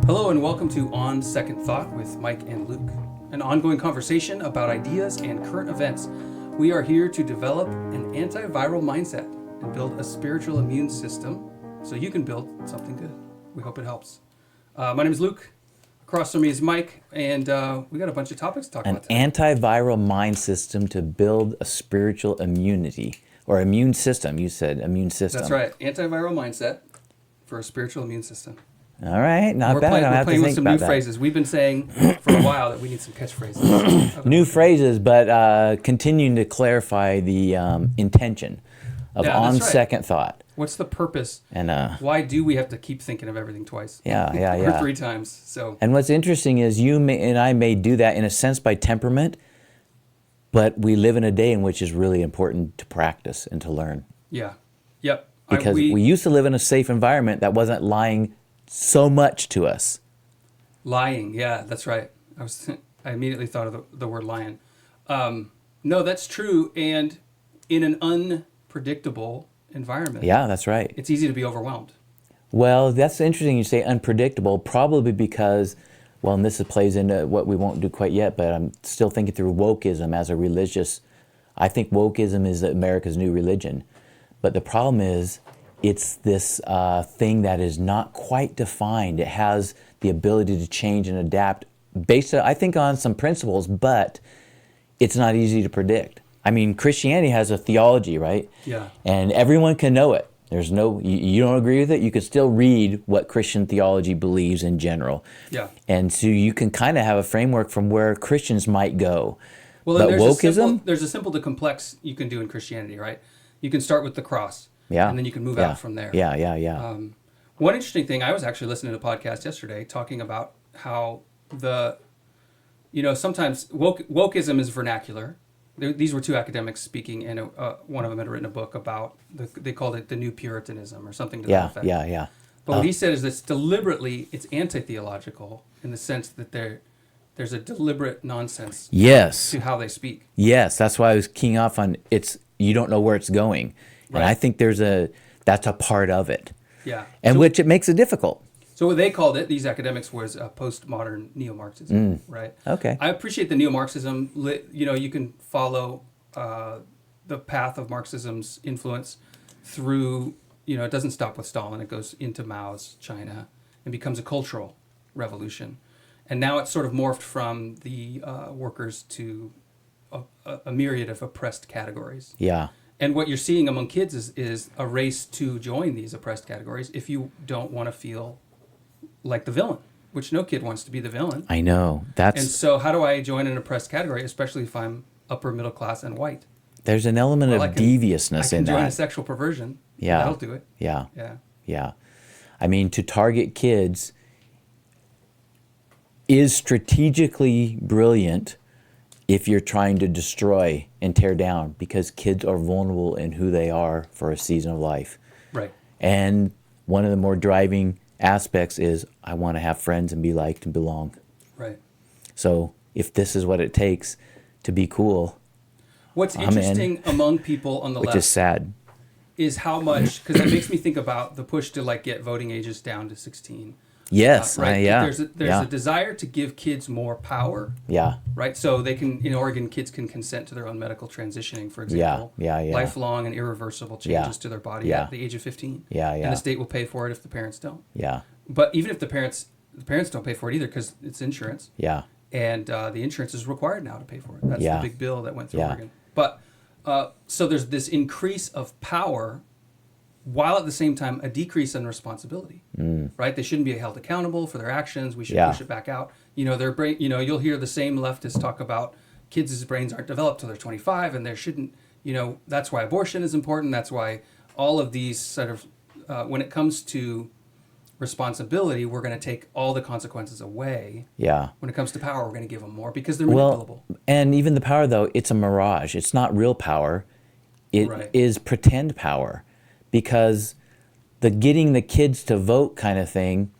Hello and welcome to On Second Thought with Mike and Luke, an ongoing conversation about ideas and current events. We are here to develop an antiviral mindset and build a spiritual immune system so you can build something good. We hope it helps. My name is Luke. Across from me is Mike, and we got a bunch of topics to talk about today. An antiviral mind system to build a spiritual immunity, or immune system. You said immune system. That's right. Antiviral mindset for a spiritual immune system. All right, not We're bad. We're playing with some new phrases. We've been saying for a while that we need some catchphrases. New phrases, but continuing to clarify the intention of on second thought. What's the purpose? And why do we have to keep thinking of everything twice? Yeah. Or three times. So. And what's interesting is you and I may do that in a sense by temperament, but we live in a day in which it's really important to practice and to learn. Yeah. Yep. Because we used to live in a safe environment that wasn't lying so much to us. Lying, yeah, that's right. I immediately thought of the word lion. No, that's true. And in an unpredictable environment, yeah, that's right, it's easy to be overwhelmed. Well, that's interesting you say unpredictable, probably because, well, and this plays into what we won't do quite yet, but I'm still thinking through wokeism as a religious. I think wokeism is America's new religion. But the problem is, it's this thing that is not quite defined. It has the ability to change and adapt based, I think, on some principles, but it's not easy to predict. I mean, Christianity has a theology, right? Yeah. And everyone can know it. There's no, you don't agree with it, you can still read what Christian theology believes in general. Yeah. And so you can kind of have a framework from where Christians might go. Well, but there's wokeism? There's a simple to complex you can do in Christianity, right? You can start with the cross. Yeah. And then you can move out from there. Yeah. One interesting thing, I was actually listening to a podcast yesterday talking about how sometimes wokeism is vernacular. These were two academics speaking, and one of them had written a book about, they called it the New Puritanism or something to that effect. Yeah. But what he said is that it's anti-theological in the sense that there's a deliberate nonsense to how they speak. Yes, that's why I was keying off on you don't know where it's going. Right. And I think that's a part of it. Yeah. And which it makes it difficult. So what they called it, these academics, was postmodern neo-Marxism, right? Okay. I appreciate the neo-Marxism. You can follow the path of Marxism's influence through, it doesn't stop with Stalin. It goes into Mao's China and becomes a cultural revolution. And now it's sort of morphed from the workers to a myriad of oppressed categories. Yeah. And what you're seeing among kids is a race to join these oppressed categories if you don't want to feel like the villain, which no kid wants to be the villain. I know. And so how do I join an oppressed category, especially if I'm upper middle class and white? There's an element of deviousness in that. I can join a sexual perversion. Yeah. That'll do it. Yeah. I mean, to target kids is strategically brilliant if you're trying to destroy and tear down, because kids are vulnerable in who they are for a season of life. Right. And one of the more driving aspects is I want to have friends and be liked and belong. Right. So if this is what it takes to be cool, what's interesting among people on the left, which is sad, is how much, because it makes me think about the push to get voting ages down to 16. Yes, right. There's a desire to give kids more power. Yeah. Right. So they can, in Oregon, kids can consent to their own medical transitioning, for example. Yeah. Lifelong and irreversible changes to their body at the age of 15. Yeah. And the state will pay for it if the parents don't. Yeah. But even if the parents don't pay for it either, because it's insurance. Yeah. And the insurance is required now to pay for it. That's the big bill that went through Oregon. But so there's this increase of power, while at the same time a decrease in responsibility, right? They shouldn't be held accountable for their actions. We should push it back out. Their brain. You'll hear the same leftists talk about kids' brains aren't developed till they're 25, and there shouldn't. That's why abortion is important. That's why all of these sort of, when it comes to responsibility, we're going to take all the consequences away. Yeah. When it comes to power, we're going to give them more because they're manipulable. And even the power, though, it's a mirage. It's not real power. It is pretend power. Because the getting the kids to vote kind of thing,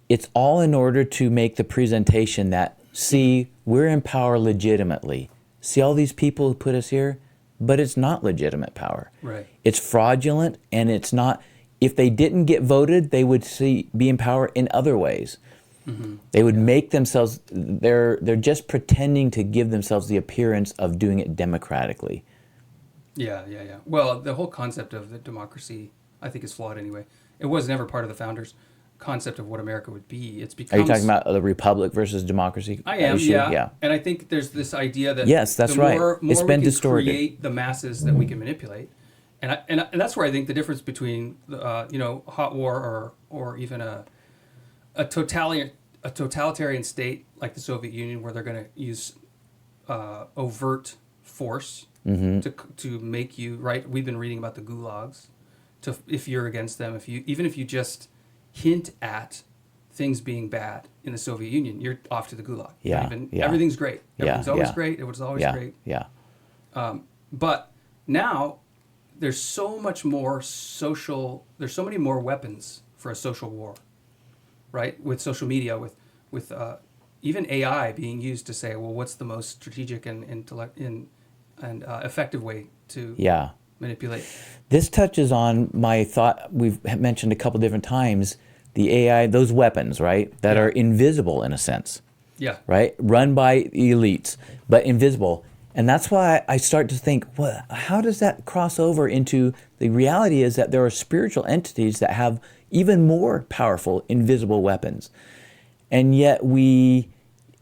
it's all in order to make the presentation that, see, we're in power legitimately. See all these people who put us here? But it's not legitimate power. Right. It's fraudulent, and it's not. If they didn't get voted, they would be in power in other ways. They would make themselves, they're just pretending to give themselves the appearance of doing it democratically. Yeah. Well, the whole concept of the democracy, I think, is flawed anyway. It was never part of the founders' concept of what America would be. It's become. Are you talking about the republic versus democracy? I am, issue? yeah. And I think there's this idea that yes, that's right. More it's been we can distorted. Create the masses that we can manipulate, and that's where I think the difference between hot war or even a totalitarian state like the Soviet Union, where they're going to use overt force to make you right. We've been reading about the gulags. If you're against them, even if you just hint at things being bad in the Soviet Union, you're off to the gulag. Everything's great. Everything's always great. It was always great. Yeah. But now there's so much more there's so many more weapons for a social war, right? With social media, with even AI being used to say, well, what's the most strategic and effective way to manipulate. This touches on my thought we've mentioned a couple different times, the AI, those weapons, right, that are invisible in a sense. Yeah. Right? Run by elites, but invisible. And that's why I start to think, well, how does that cross over into the reality is that there are spiritual entities that have even more powerful invisible weapons. And yet we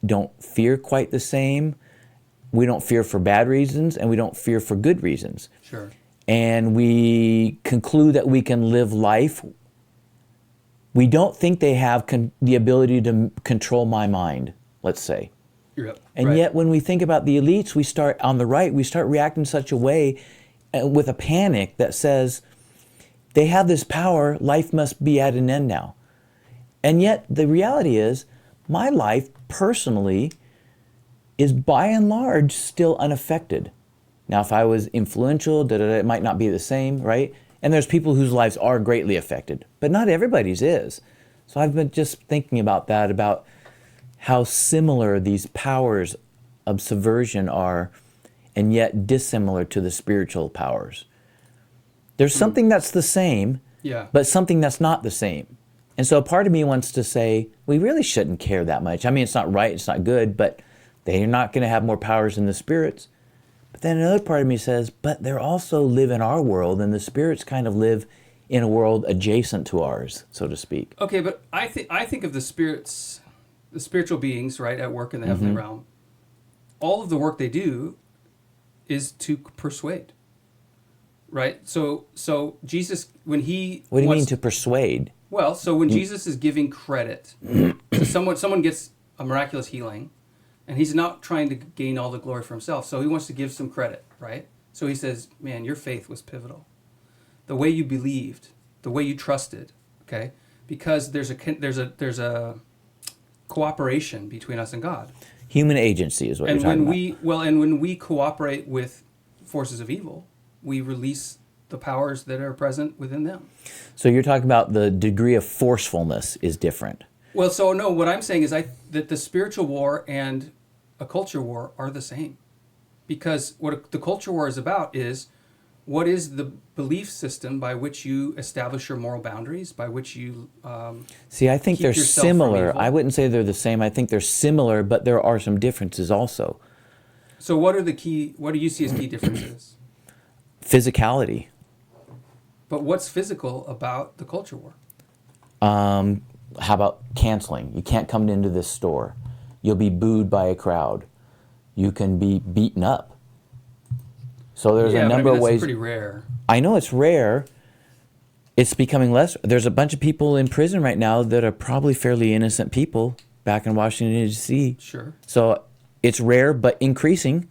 don't fear quite the same. We don't fear for bad reasons, and we don't fear for good reasons. Sure. And we conclude that we can live life. We don't think they have the ability to control my mind, let's say. Yep. And yet when we think about the elites, we start reacting in such a way with a panic that says, they have this power, life must be at an end now. And yet the reality is, my life personally is by and large still unaffected. Now, if I was influential, it might not be the same, right? And there's people whose lives are greatly affected, but not everybody's is. So I've been just thinking about that, about how similar these powers of subversion are, and yet dissimilar to the spiritual powers. There's something that's the same, but something that's not the same. And so a part of me wants to say, we really shouldn't care that much. I mean, it's not right, it's not good, but they're not going to have more powers than the spirits. But then another part of me says, but they also live in our world, and the spirits kind of live in a world adjacent to ours, so to speak. Okay, but I think of the spirits, the spiritual beings, right, at work in the heavenly realm. All of the work they do is to persuade, right? So Jesus, when he what do you mean to persuade? Well, so when Jesus is giving credit to someone gets a miraculous healing, and he's not trying to gain all the glory for himself, so he wants to give some credit, right? So he says, man, your faith was pivotal. The way you believed, the way you trusted, okay? Because there's a cooperation between us and God. Human agency is what you're talking about. And when we cooperate with forces of evil, we release the powers that are present within them. So you're talking about the degree of forcefulness is different. Well, so no, what I'm saying is that the spiritual war and a culture war are the same. Because what the culture war is about is, what is the belief system by which you establish your moral boundaries, by which you See, I think they're similar. I wouldn't say they're the same. I think they're similar, but there are some differences also. So what do you see as key differences? Physicality. But what's physical about the culture war? How about canceling? You can't come into this store. You'll be booed by a crowd. You can be beaten up. So there's a number of ways. That's pretty rare. I know it's rare. It's becoming less. There's a bunch of people in prison right now that are probably fairly innocent people back in Washington, D.C. Sure. So it's rare, but increasing.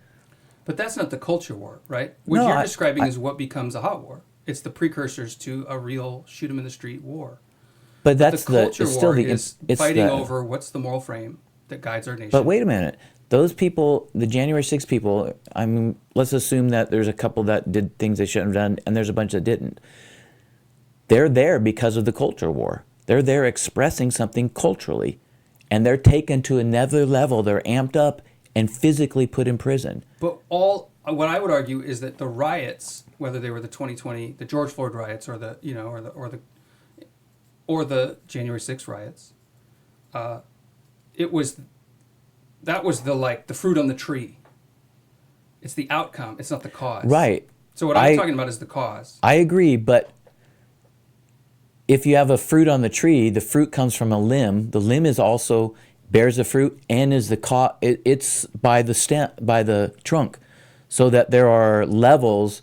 But that's not the culture war, right? What you're describing is what becomes a hot war. It's the precursors to a real shoot 'em in the street war. But that's the culture war is fighting over what's the moral frame that guides our nation. But wait a minute. Those people, the January 6 people, let's assume that there's a couple that did things they shouldn't have done, and there's a bunch that didn't. They're there because of the culture war. They're there expressing something culturally, and they're taken to another level. They're amped up and physically put in prison. But what I would argue is that the riots, whether they were the 2020, the George Floyd riots, or the January 6 riots, that was the fruit on the tree. It's the outcome. It's not the cause. Right. So what I'm talking about is the cause. I agree, but if you have a fruit on the tree, the fruit comes from a limb. The limb is also bears the fruit and is the it's by the stem, by the trunk, so that there are levels.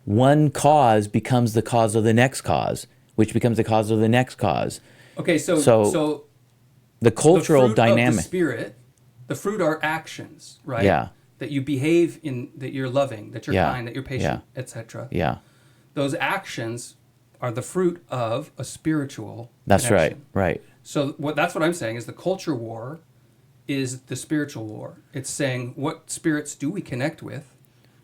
One cause becomes the cause of the next cause, which becomes the cause of the next cause. Okay, so the cultural the fruit dynamic. Of the spirit, the fruit are actions, right? Yeah. That you behave in, that you're loving, that you're kind, that you're patient, etc. Yeah. Those actions are the fruit of a spiritual That's connection. right. So that's what I'm saying is the culture war is the spiritual war. It's saying what spirits do we connect with,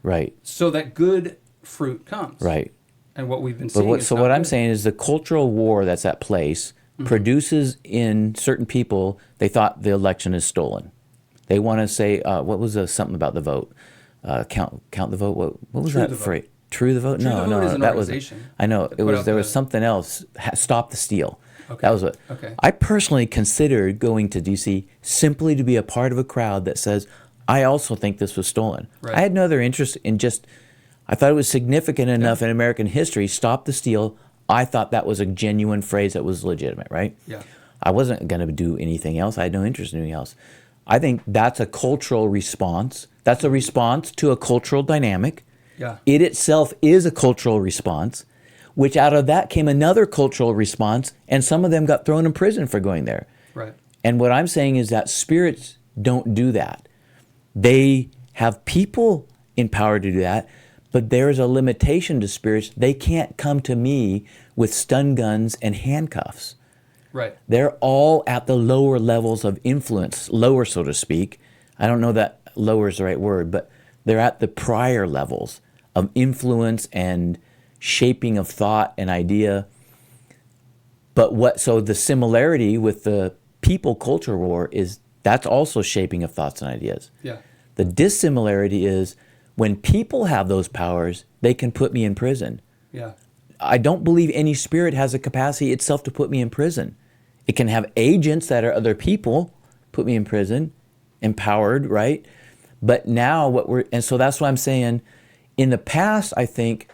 right? So that good fruit comes, right? And what we've been seeing. So what I'm saying is the cultural war that's at place produces in certain people. They thought the election is stolen. They want to say what was something about the vote? Count the vote. What was that phrase? True the vote? No, that was. I know it was. There was something else. Stop the steal. Okay. That was what. Okay. I personally considered going to D.C. simply to be a part of a crowd that says, "I also think this was stolen." Right. I had no other interest in just. I thought it was significant enough in American history. Stop the steal. I thought that was a genuine phrase that was legitimate, right? Yeah. I wasn't going to do anything else. I had no interest in anything else. I think that's a cultural response. That's a response to a cultural dynamic. Yeah. It itself is a cultural response, which out of that came another cultural response, and some of them got thrown in prison for going there. Right. And what I'm saying is that spirits don't do that. They have people empowered to do that, but there's a limitation to spirits. They can't come to me with stun guns and handcuffs. Right. They're all at the lower levels of influence, lower, so to speak. I don't know that lower is the right word, but they're at the prior levels of influence and shaping of thought and idea. But so the similarity with the people culture war is that's also shaping of thoughts and ideas. Yeah. The dissimilarity is when people have those powers, they can put me in prison. Yeah. I don't believe any spirit has a capacity itself to put me in prison. It can have agents that are other people put me in prison, empowered, right? But now and so that's what I'm saying. In the past, I think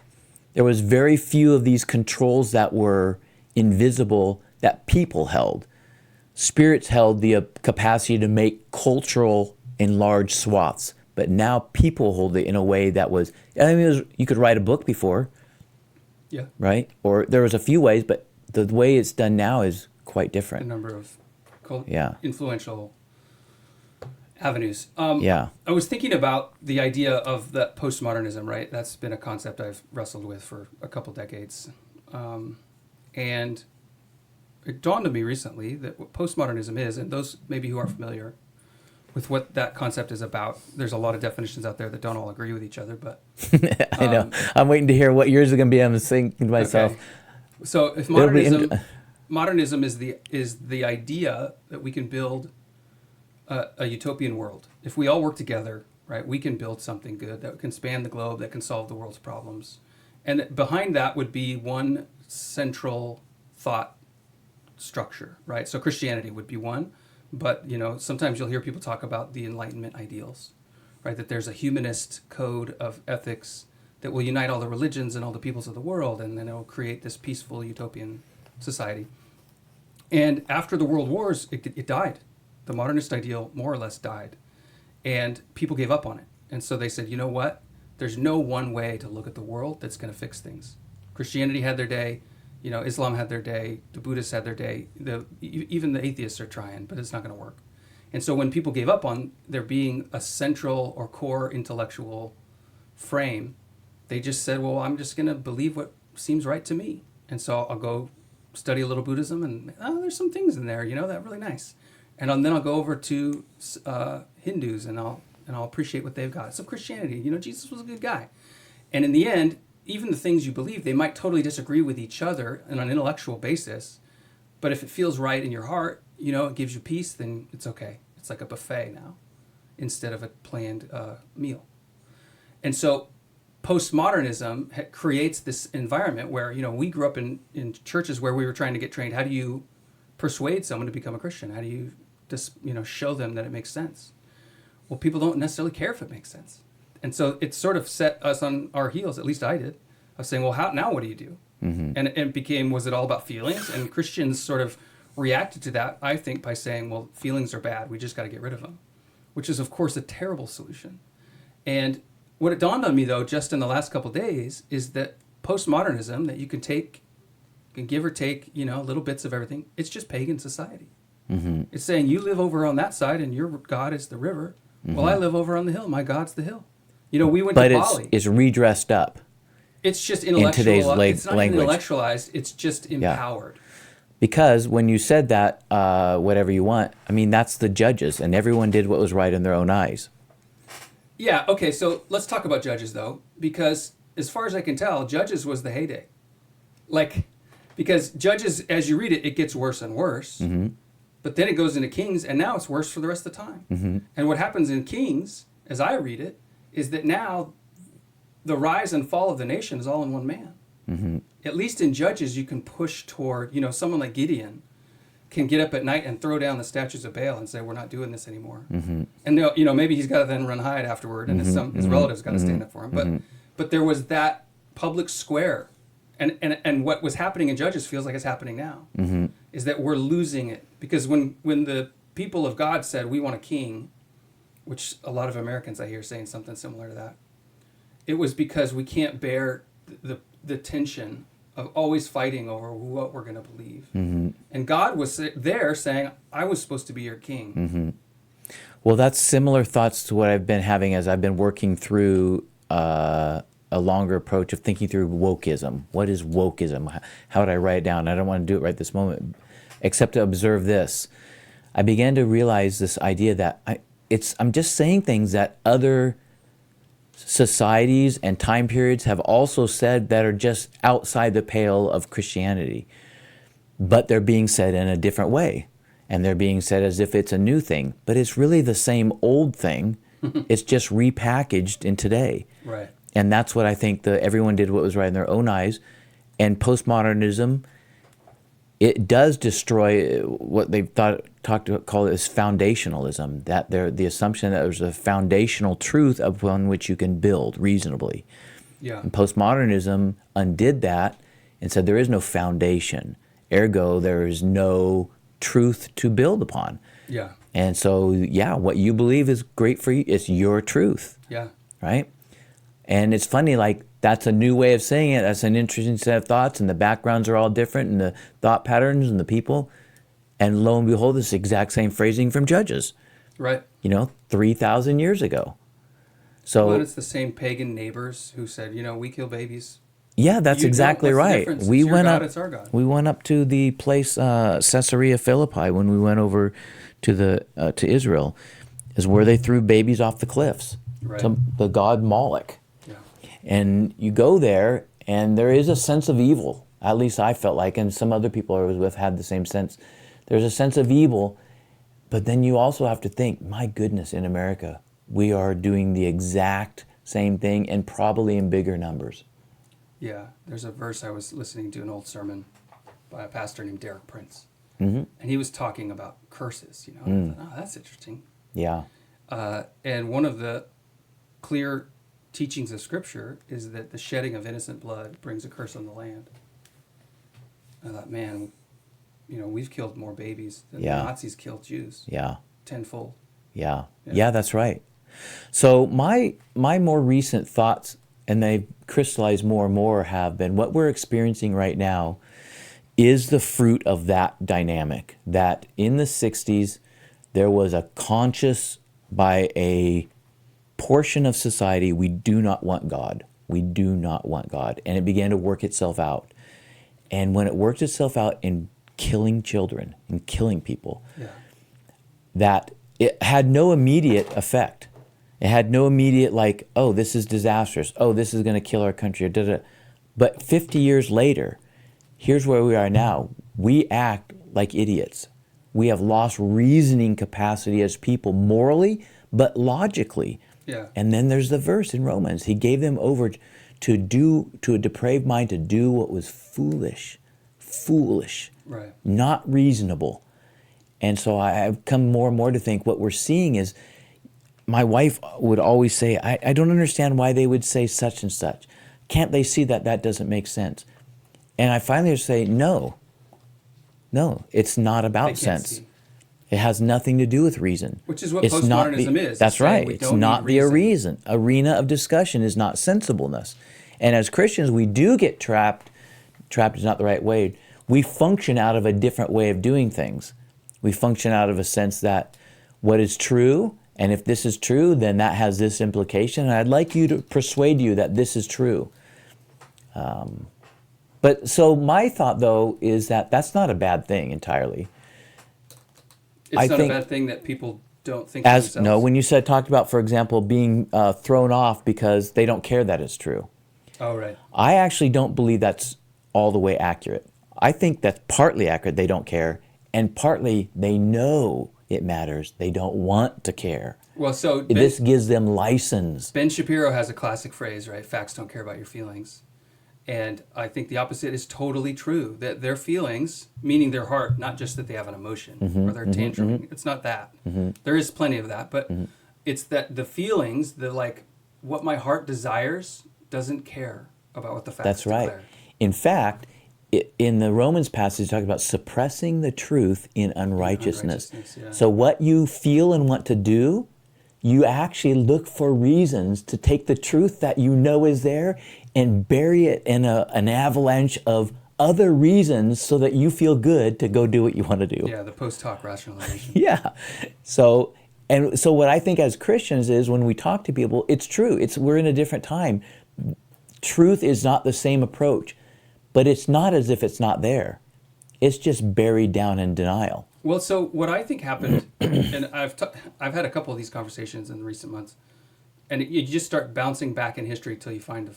there was very few of these controls that were invisible that people held. Spirits held the capacity to make cultural in large swaths, but now people hold it in a way that was, you could write a book before. Yeah. Right? Or there was a few ways, but the way it's done now is quite different. A number of influential avenues. Yeah. I was thinking about the idea of that postmodernism, right? That's been a concept I've wrestled with for a couple decades. And it dawned on me recently that what postmodernism is, and those maybe who aren't familiar with what that concept is about, there's a lot of definitions out there that don't all agree with each other, but I know. I'm waiting to hear what yours are going to be. I'm thinking to myself. Okay. So if modernism is the idea that we can build a utopian world. If we all work together, right, we can build something good that can span the globe, that can solve the world's problems. And behind that would be one central thought structure, right? So Christianity would be one. But, sometimes you'll hear people talk about the Enlightenment ideals, right? That there's a humanist code of ethics that will unite all the religions and all the peoples of the world, and then it will create this peaceful utopian society. And after the world wars, it died. The modernist ideal more or less died. And people gave up on it. And so they said, you know what? There's no one way to look at the world that's going to fix things. Christianity had their day. Islam had their day, the Buddhists had their day, even the atheists are trying, but it's not going to work. And so when people gave up on there being a central or core intellectual frame, they just said, well, I'm just going to believe what seems right to me. And so I'll go study a little Buddhism, and there's some things in there, that are really nice. And then I'll go over to Hindus, and I'll appreciate what they've got. So Christianity, Jesus was a good guy. And in the end, even the things you believe, they might totally disagree with each other on an intellectual basis. But if it feels right in your heart, it gives you peace, then it's okay. It's like a buffet now instead of a planned meal. And so postmodernism creates this environment where, we grew up in churches where we were trying to get trained. How do you persuade someone to become a Christian? How do you show them that it makes sense. Well, people don't necessarily care if it makes sense. And so it sort of set us on our heels, at least I did, of saying, well, now what do you do? And it became, was it all about feelings? And Christians sort of reacted to that, I think, by saying, well, feelings are bad. We just got to get rid of them, which is, of course, a terrible solution. And what it dawned on me, though, just in the last couple of days, is that postmodernism, that you can give or take, little bits of everything, it's just pagan society. It's saying you live over on that side and your God is the river. Well, I live over on the hill. My God's the hill. We went to Bali. But it's redressed up. It's just intellectual. In today's it's not language. Intellectualized. It's just empowered. Because when you said that, whatever you want, I mean, that's the judges, and everyone did what was right in their own eyes. Yeah, okay, so let's talk about Judges, though, because as far as I can tell, Judges was the heyday. Because Judges, as you read it, it gets worse and worse, but then it goes into Kings, and now it's worse for the rest of the time. And what happens in Kings, as I read it, is that now the rise and fall of the nation is all in one man. At least in Judges, you can push toward, someone like Gideon can get up at night and throw down the statues of Baal and say, we're not doing this anymore. And, maybe he's got to then run hide afterward, and his relatives got to stand up for him. But there was that public square. And what was happening in Judges feels like it's happening now, is that we're losing it. Because when the people of God said, we want a king, which a lot of Americans I hear saying something similar to that, it was because we can't bear the tension of always fighting over what we're going to believe. And God was there saying, I was supposed to be your king. Well, that's similar thoughts to what I've been having as I've been working through a longer approach of thinking through wokeism. What is wokeism? How would I write it down? I don't want to do it right this moment, except to observe this. I began to realize this idea that I'm just saying things that other societies and time periods have also said that are just outside the pale of Christianity, but they're being said in a different way, and they're being said as if it's a new thing, but it's really the same old thing. It's just repackaged in today. Right. And that's what I think everyone did what was right in their own eyes. And postmodernism, it does destroy what they've call it as foundationalism, that the assumption that there's a foundational truth upon which you can build reasonably. Yeah. And postmodernism undid that and said there is no foundation. Ergo, there is no truth to build upon. Yeah. And so, what you believe is great for you. It's your truth. Yeah. Right? And it's funny, that's a new way of saying it. That's an interesting set of thoughts, and the backgrounds are all different, and the thought patterns and the people. And lo and behold, this exact same phrasing from Judges. Right. 3,000 years ago. So it's the same pagan neighbors who said, we kill babies. Yeah, that's exactly right. We went up. It's our God. We went up to the place Caesarea Philippi when we went over to Israel, is where they threw babies off the cliffs to the god Moloch. Yeah. And you go there, and there is a sense of evil. At least I felt like, and some other people I was with had the same sense. There's a sense of evil, but then you also have to think, my goodness, in America, we are doing the exact same thing, and probably in bigger numbers. Yeah, there's a verse I was listening to, an old sermon by a pastor named Derek Prince. And he was talking about curses, And I thought, that's interesting. Yeah. And one of the clear teachings of Scripture is that the shedding of innocent blood brings a curse on the land. I thought, man, we've killed more babies than the Nazis killed Jews. Yeah. Tenfold. Yeah, that's right. So my more recent thoughts, and they've crystallized more and more, have been what we're experiencing right now is the fruit of that dynamic, that in the 60s there was a conscious by a portion of society, we do not want God. We do not want God. And it began to work itself out. And when it worked itself out in killing children and killing people, that it had no immediate effect. It had no immediate this is disastrous. Oh, this is going to kill our country. But 50 years later, here's where we are now. We act like idiots. We have lost reasoning capacity as people morally, but logically. Yeah. And then there's the verse in Romans. He gave them over to a depraved mind to do what was foolish, right, not reasonable. And so I've come more and more to think what we're seeing is, my wife would always say, I don't understand why they would say such and such. Can't they see that that doesn't make sense? And I finally just say, no, it's not about sense. See. It has nothing to do with reason. Which is what postmodernism is. That's right. It's not the reason. Arena of discussion is not sensibleness. And as Christians, we do get trapped. Trapped is not the right word. We function out of a different way of doing things. We function out of a sense that what is true, and if this is true, then that has this implication. And I'd like you to persuade you that this is true. But so my thought, though, is that that's not a bad thing entirely. It's not a bad thing that people don't think of themselves. No, when you talked about, for example, being thrown off because they don't care that it's true. Oh, right. I actually don't believe that's all the way accurate. I think that's partly accurate, they don't care, and partly they know it matters, they don't want to care. Well, so this gives them license. Ben Shapiro has a classic phrase, right? Facts don't care about your feelings. And I think the opposite is totally true. That their feelings, meaning their heart, not just that they have an emotion or they're tantruming. It's not that. There is plenty of that, but it's that the feelings, what my heart desires, doesn't care about what the facts declare. That's right. In fact, in the Romans passage, talk about suppressing the truth in unrighteousness. Yeah. So what you feel and want to do, you actually look for reasons to take the truth that you know is there and bury it in an avalanche of other reasons so that you feel good to go do what you want to do. Yeah, the post-hoc rationalization. Yeah. So what I think as Christians is when we talk to people, it's true. We're in a different time. Truth is not the same approach, but it's not as if it's not there. It's just buried down in denial. Well, so what I think happened, and I've had a couple of these conversations in recent months, and you just start bouncing back in history till you find,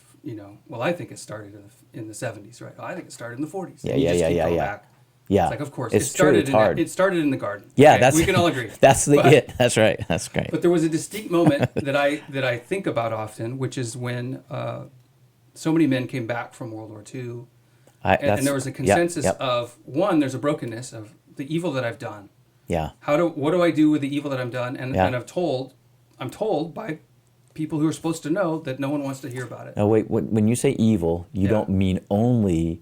I think it started in the 70s, right? I think it started in the 40s. Yeah. Back. Yeah. It's like, of course, it's true. It's hard. It started in the garden. Yeah, okay? We can all agree. That's it. That's right. That's great. But there was a distinct moment that I think about often, which is when so many men came back from World War II, and there was a consensus of, one, there's a brokenness of the evil that I've done. Yeah. What do I do with the evil that I've done? And I'm told by people who are supposed to know that no one wants to hear about it. No, wait. When you say evil, you don't mean only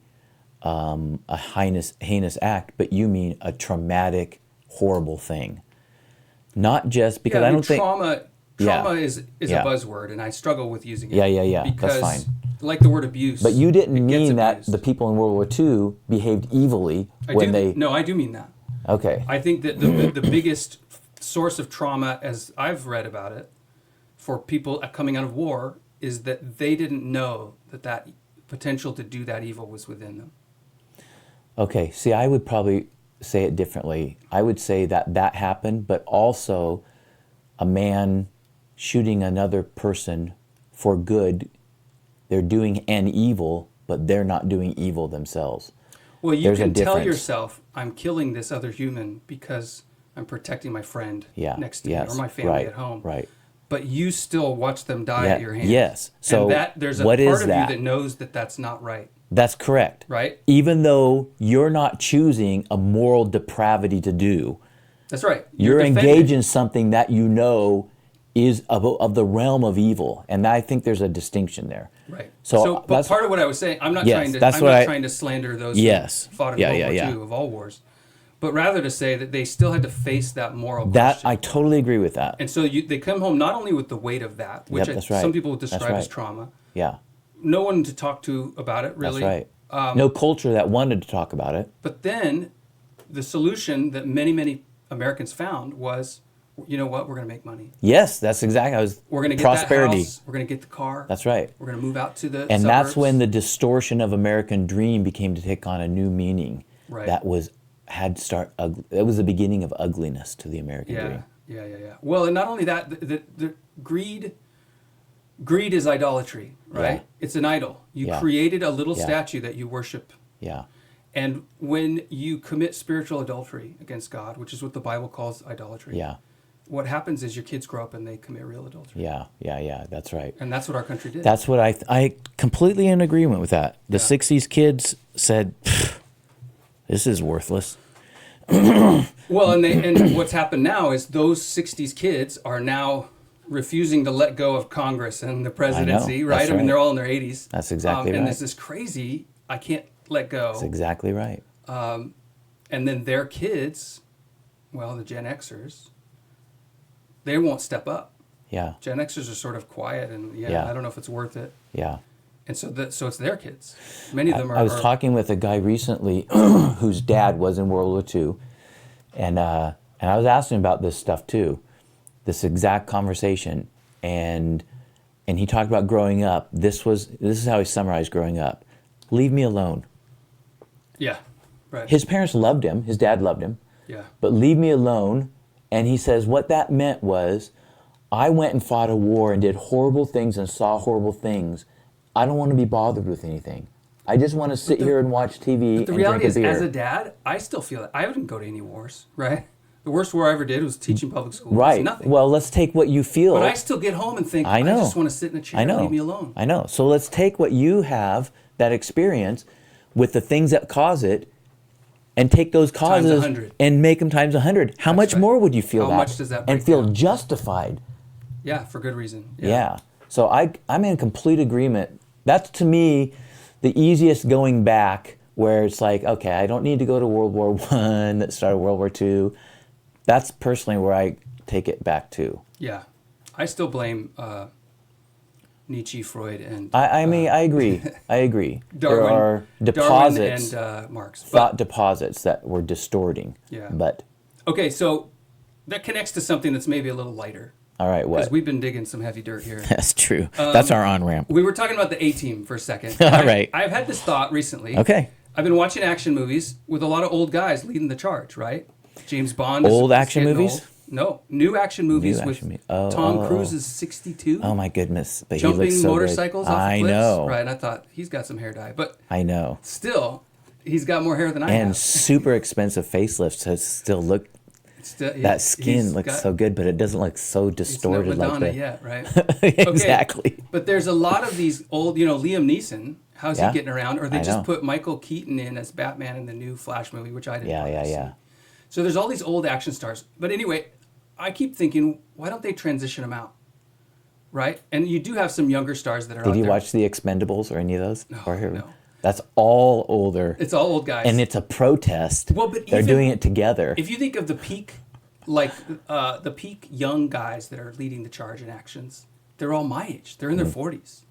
a heinous act, but you mean a traumatic, horrible thing. Not just because I don't think trauma is a buzzword, and I struggle with using it. Yeah. Because, that's fine. like the word abuse. But you didn't mean that the people in World War II behaved evilly No, I do mean that. Okay. I think that the biggest source of trauma, as I've read about it, for people coming out of war, is that they didn't know that potential to do that evil was within them. Okay. See, I would probably say it differently. I would say that happened, but also a man shooting another person for good. They're doing an evil, but they're not doing evil themselves. Well, you can tell yourself, I'm killing this other human because I'm protecting my friend next to me or my family at home. Right. But you still watch them die at your hands. Yes. So and there's a part of you that knows that that's not right. That's correct. Right? Even though you're not choosing a moral depravity to do. That's right. You're engaged in something that you know is of the realm of evil. And I think there's a distinction there. Right. But part of what I was saying, I'm not trying to slander those who fought in World War II of all wars, but rather to say that they still had to face that moral question. I totally agree with that. And so they come home not only with the weight of that, which some people would describe as trauma. Yeah. No one to talk to about it, really. That's right. No culture that wanted to talk about it. But then the solution that many, many Americans found was, you know what, we're going to make money. Yes, that's exactly. We're going to get prosperity. That house. We're going to get the car. That's right. We're going to move out to the And suburbs. that's when the distortion of American dream became to take on a new meaning. Right. That was it was the beginning of ugliness to the American dream. Yeah. Well, and not only that, the greed is idolatry, right? Yeah. It's an idol. You created a little statue that you worship. Yeah. And when you commit spiritual adultery against God, which is what the Bible calls idolatry. Yeah. What happens is your kids grow up and they commit real adultery. Yeah, that's right. And that's what our country did. That's what I completely in agreement with that. The 60s kids said, this is worthless. Well, and what's happened now is those 60s kids are now refusing to let go of Congress and the presidency, right? I mean, they're all in their 80s. That's exactly right. And there's this crazy, I can't let go. That's exactly right. And then their kids, well, the Gen Xers, they won't step up. Yeah. Gen Xers are sort of quiet, and I don't know if it's worth it. Yeah. And so it's their kids. Many of them are. I was talking with a guy recently whose dad was in World War II, and I was asking about this stuff too, this exact conversation, and he talked about growing up. This is how he summarized growing up: leave me alone. Yeah, right. His parents loved him. His dad loved him. Yeah. But leave me alone. And he says what that meant was, I went and fought a war and did horrible things and saw horrible things. I don't want to be bothered with anything. I just want to sit here and watch TV and drink a beer. The reality is, as a dad, I still feel it. I didn't go to any wars, right? The worst war I ever did was teaching public school. Right. It's nothing. Well, let's take what you feel. But I still get home and think, I just want to sit in a chair and leave me alone. I know. So let's take what you have, that experience, with the things that cause it, and take those causes and make them times 100. How much more would you feel How much does that break and feel down? Justified? Yeah, for good reason. Yeah. So I'm in complete agreement. That's, to me, the easiest going back, where it's like, okay, I don't need to go to World War I that started World War II. That's personally where I take it back to. Yeah. I still blame Nietzsche, Freud, and... I mean, I agree. I agree. Darwin, there are deposits, Darwin and Marx. thought deposits that were distorting. Yeah. But... Okay, so that connects to something that's maybe a little lighter. All right, what? Because we've been digging some heavy dirt here. That's true. That's our on-ramp. We were talking about the A-Team for a second. All right. I've had this thought recently. Okay. I've been watching action movies with a lot of old guys leading the charge, right? James Bond. Old action movies? Old. No, new action movies Tom Cruise is 62. Oh my goodness! But jumping he looks so motorcycles good. off I cliffs. know. Right, and I thought he's got some hair dye, but I know. Still, he's got more hair than I have. And super expensive facelifts to still look. That skin looks so good, but it doesn't look so distorted. It's not Madonna like yet, right? Exactly. Okay. But there's a lot of these old, Liam Neeson. How's he getting around? Or they just put Michael Keaton in as Batman in the new Flash movie, which I didn't. Yeah. So there's all these old action stars. But anyway, I keep thinking, why don't they transition them out? Right? And you do have some younger stars that are out there. Did you watch The Expendables or any of those? No. That's all older. It's all old guys. And it's a protest. Well, but they're doing it together. If you think of the peak, the peak young guys that are leading the charge in actions, they're all my age. They're in their 40s.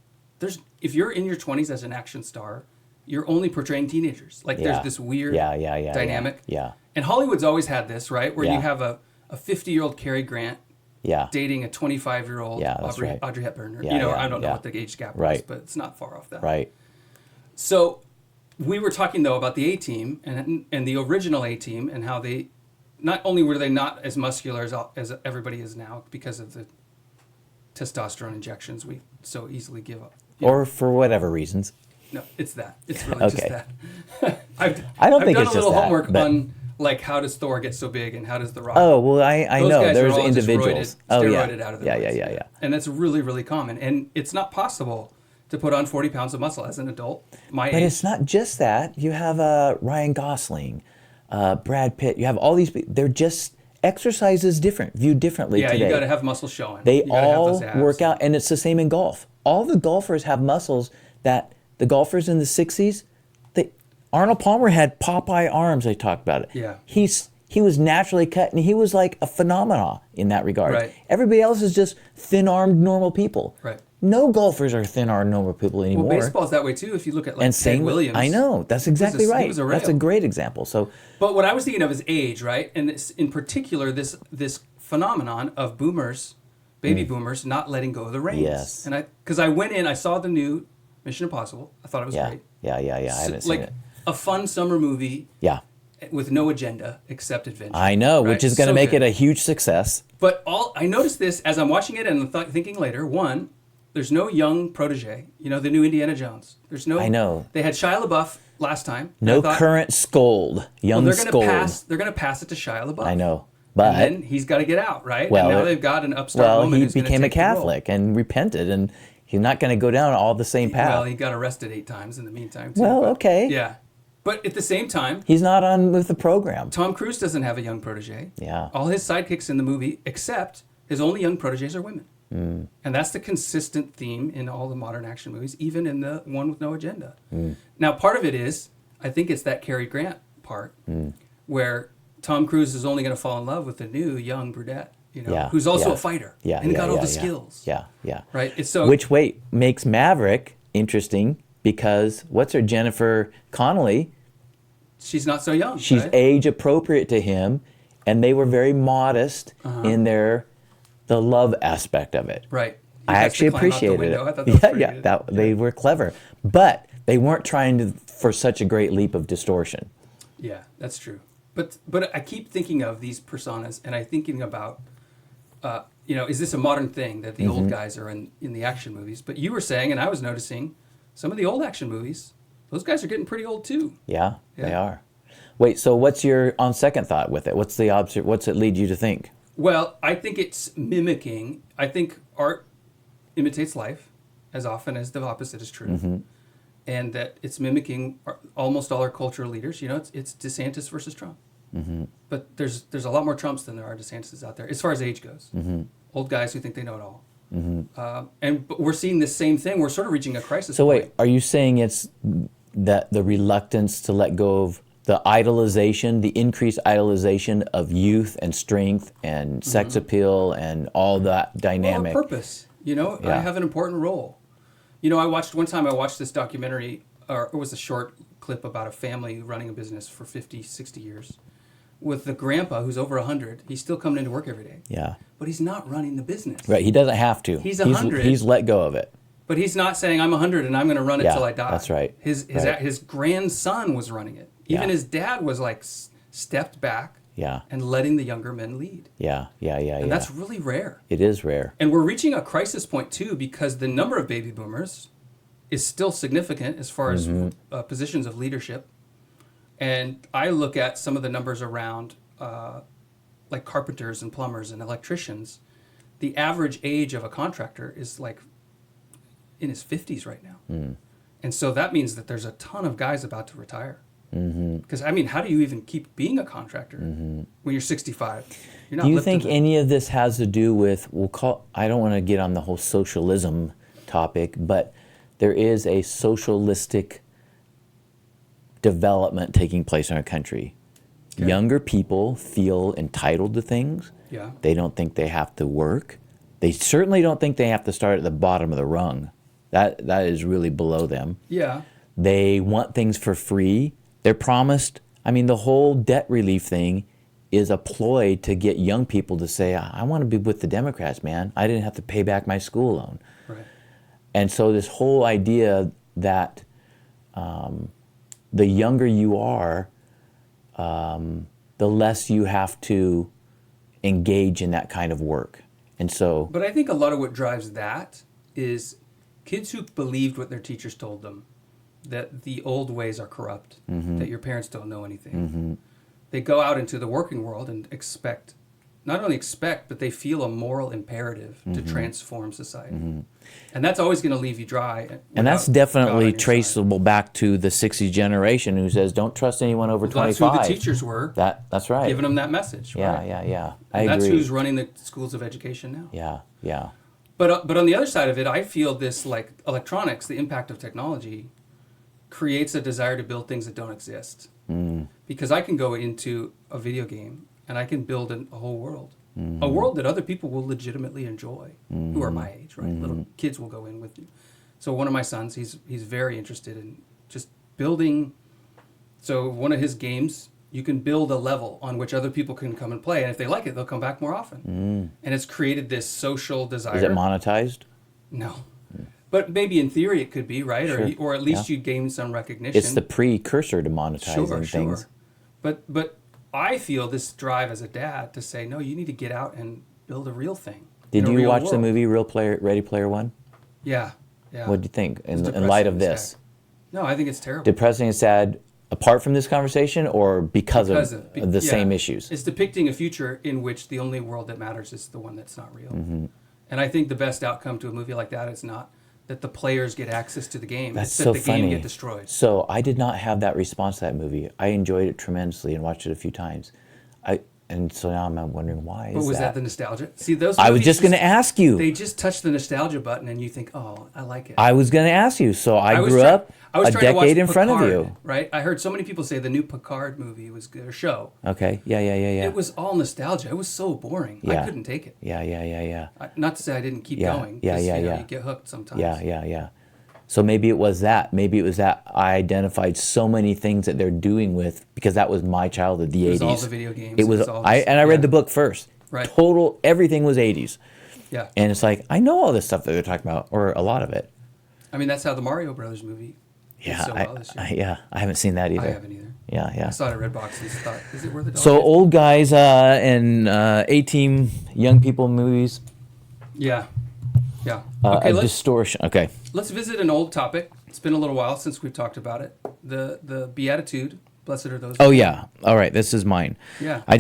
If you're in your 20s as an action star, you're only portraying teenagers. There's this weird dynamic. Yeah. And Hollywood's always had this, right? Where you have a 50-year-old Cary Grant dating a 25-year-old Audrey Hepburn. I don't know what the age gap was, but it's not far off that. Right. So we were talking, though, about the A-Team and the original A-Team and how they, not only were they not as muscular as everybody is now because of the testosterone injections we so easily give up. Or for whatever reasons. No, it's that. It's really just that. I don't think it's just that. I've done a little homework on how does Thor get so big and how does The Rock. Oh, well, I know. Guys there's are all individuals. Steroided out of their minds. Yeah. And that's really, really common. And it's not possible to put on 40 pounds of muscle as an adult. But it's not just that. You have Ryan Gosling, Brad Pitt. You have all these people. They're just exercises viewed differently today. Yeah, you got to have muscle showing. They all work out. And it's the same in golf. All the golfers have muscles that the golfers in the 60s, Arnold Palmer had Popeye arms. I talked about it. Yeah. He was naturally cut, and he was like a phenomenon in that regard. Right. Everybody else is just thin-armed normal people. Right. No golfers are thin-armed normal people anymore. Well, baseball's that way too. If you look at Ted Williams. I know. That's exactly right. He was a rail. That's a great example. But what I was thinking of is age, right? And in particular, this phenomenon of baby boomers, not letting go of the reins. Yes. And because I went in, I saw the new Mission Impossible. I thought it was great. Yeah. I haven't seen it. A fun summer movie. Yeah. With no agenda except adventure. I know, right? Which is going to make it a huge success. But I noticed this as I'm watching it and thinking later. One, there's no young protege. The new Indiana Jones. There's no. I know. They had Shia LaBeouf last time. No current scold. Young scold. They're going to pass it to Shia LaBeouf. I know. But and then he's got to get out, right? Well, and now they've got an upstart woman who's going to take he became a Catholic and repented, and he's not going to go down all the same path. Well, he got arrested 8 times in the meantime, too. Well, okay. Yeah. But at the same time, he's not on with the program. Tom Cruise doesn't have a young protege. Yeah. All his sidekicks in the movie, except his only young proteges, are women. And that's the consistent theme in all the modern action movies, even in the one with no agenda. Now, part of it is, I think it's that Cary Grant part, where Tom Cruise is only going to fall in love with the new young brunette, who's also a fighter and got all the skills. Yeah. Right? It's so which makes Maverick interesting because what's her, Jennifer Connelly? She's not so young. She's right? age appropriate to him, and they were very modest in the love aspect of it. Right. I actually appreciated it. I thought that was they were clever, but they weren't trying for such a great leap of distortion. Yeah, that's true. But I keep thinking of these personas, and I'm thinking about, is this a modern thing that the old guys are in the action movies? But you were saying, and I was noticing, some of the old action movies, those guys are getting pretty old too. Yeah. They are. Wait, so what's your on second thought with it? What's it lead you to think? Well, I think it's mimicking. I think art imitates life as often as the opposite is true. And that it's mimicking almost all our cultural leaders. It's DeSantis versus Trump. But there's a lot more Trumps than there are DeSantis out there, as far as age goes. Old guys who think they know it all. But we're seeing the same thing. We're sort of reaching a crisis point. Wait, are you saying it's that the reluctance to let go of the idolization, the increased idolization of youth and strength and sex appeal and all that dynamic? Well, purpose. I have an important role. I watched this documentary, or it was a short clip about a family running a business for 50, 60 years. With the grandpa who's over 100, he's still coming into work every day. Yeah. But he's not running the business. Right, he doesn't have to. He's 100. He's let go of it. But he's not saying, I'm 100 and I'm going to run it till I die. That's right. His grandson was running it. Even his dad was stepped back and letting the younger men lead. Yeah. And that's really rare. It is rare. And we're reaching a crisis point, too, because the number of baby boomers is still significant as far as positions of leadership. And I look at some of the numbers around like carpenters and plumbers and electricians. The average age of a contractor is in his 50s right now. And so that means that there's a ton of guys about to retire. Because, how do you even keep being a contractor when you're 65? You're not. Do you think any of this has to do with, I don't want to get on the whole socialism topic, but there is a socialistic development taking place in our country. Okay. Younger people feel entitled to things. Yeah. They don't think they have to work. They certainly don't think they have to start at the bottom of the rung. That is really below them. Yeah. They want things for free. They're promised, the whole debt relief thing is a ploy to get young people to say, I want to be with the Democrats, man. I didn't have to pay back my school loan. Right. And so this whole idea that the younger you are, the less you have to engage in that kind of work. And so... But I think a lot of what drives that is kids who believed what their teachers told them, that the old ways are corrupt, that your parents don't know anything. They go out into the working world and not only expect, but they feel a moral imperative to transform society. And that's always going to leave you dry. And that's definitely traceable back to the 60s generation who says, don't trust anyone over 25. That's who the teachers were. That's right. Giving them that message. Right? Yeah. And that's who's running the schools of education now. Yeah. But on the other side of it, I feel this electronics, the impact of technology, creates a desire to build things that don't exist. Because I can go into a video game and I can build a whole world. A world that other people will legitimately enjoy, who are my age, right? Little kids will go in with you. So one of my sons, he's very interested in just building. So one of his games, you can build a level on which other people can come and play. And if they like it, they'll come back more often. And it's created this social desire. Is it monetized? No. But maybe in theory it could be, right? Sure. Or at least you'd gain some recognition. It's the precursor to monetizing things. But I feel this drive as a dad to say, no, you need to get out and build a real thing. Did you watch the movie Ready Player One? Yeah. What do you think in light of this? Sad. No, I think it's terrible. Depressing and sad apart from this conversation or because of the same issues? It's depicting a future in which the only world that matters is the one that's not real. And I think the best outcome to a movie like that is not that the players get access to the game. That's it's that so the funny. game get destroyed. So I did not have that response to that movie. I enjoyed it tremendously and watched it a few times. And so now I'm wondering why But is was that the nostalgia? See, those I was movies just going to ask you. They just touch the nostalgia button and you think, oh, I like it. I was going to ask you. So I was grew try- up I was a trying to watch decade in front of Picard, you. Right? I heard so many people say the new Picard movie was good, or show. Okay. Yeah. It was all nostalgia. It was so boring. Yeah. I couldn't take it. Yeah. Not to say I didn't keep Yeah. going. Yeah. 'Cause, Yeah. you know, Yeah. you get hooked sometimes. Yeah. So maybe it was that. Maybe it was that I identified so many things that they're doing with, because that was my childhood, the 80s. It was all the video games. It was all I this, and I read the book first. Right. Total everything was 80s. Yeah. And it's like, I know all this stuff that they're talking about, or a lot of it. I mean, that's how the Mario Brothers movie did so well this year. I haven't seen that either. I haven't either. Yeah. I saw it at Redbox and thought, is it worth it? So old guys and A-team young people movies. Yeah. Okay, Distortion. Okay. let's visit an old topic. It's been a little while since we've talked about it. The Beatitude. Blessed are those. Oh yeah. All right. This is mine. Yeah. I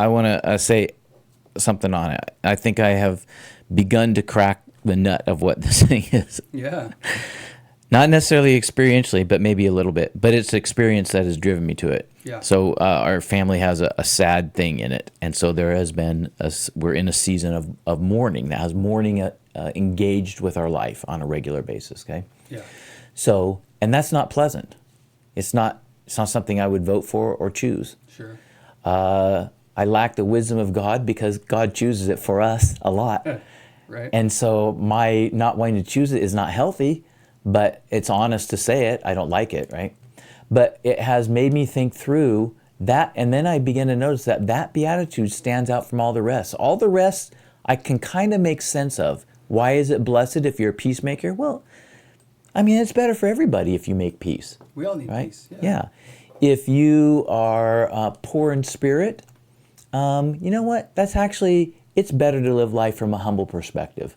want to say something on it. I think I have begun to crack the nut of what this thing is. Yeah. Not necessarily experientially, but maybe a little bit. But it's experience that has driven me to it. Yeah. So our family has a sad thing in it, and so there has been we're in a season of mourning that has mourning engaged with our life on a regular basis. Okay. Yeah. So, and that's not pleasant. It's not something I would vote for or choose. Sure. I lack the wisdom of God because God chooses it for us a lot. Right. And so my not wanting to choose it is not healthy, but it's honest to say it. I don't like it, right? But it has made me think through that, and then I begin to notice that Beatitude stands out from all the rest. All the rest I can kind of make sense of. Why is it blessed if you're a peacemaker? Well, I mean, it's better for everybody if you make peace. We all need right? peace. Yeah. If you are poor in spirit, you know what? That's actually, it's better to live life from a humble perspective.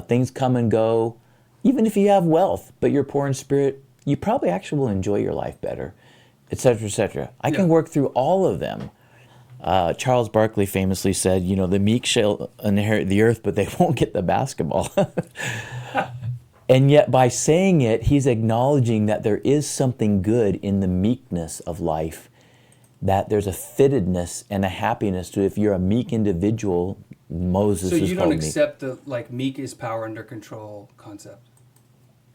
Things come and go. Even if you have wealth, but you're poor in spirit, you probably actually will enjoy your life better, et cetera, et cetera. I can work through all of them. Charles Barkley famously said, you know, the meek shall inherit the earth, but they won't get the basketball. And yet by saying it, he's acknowledging that there is something good in the meekness of life, that there's a fittedness and a happiness to it. If you're a meek individual, Moses So is you called don't meek. accept the meek is power under control concept.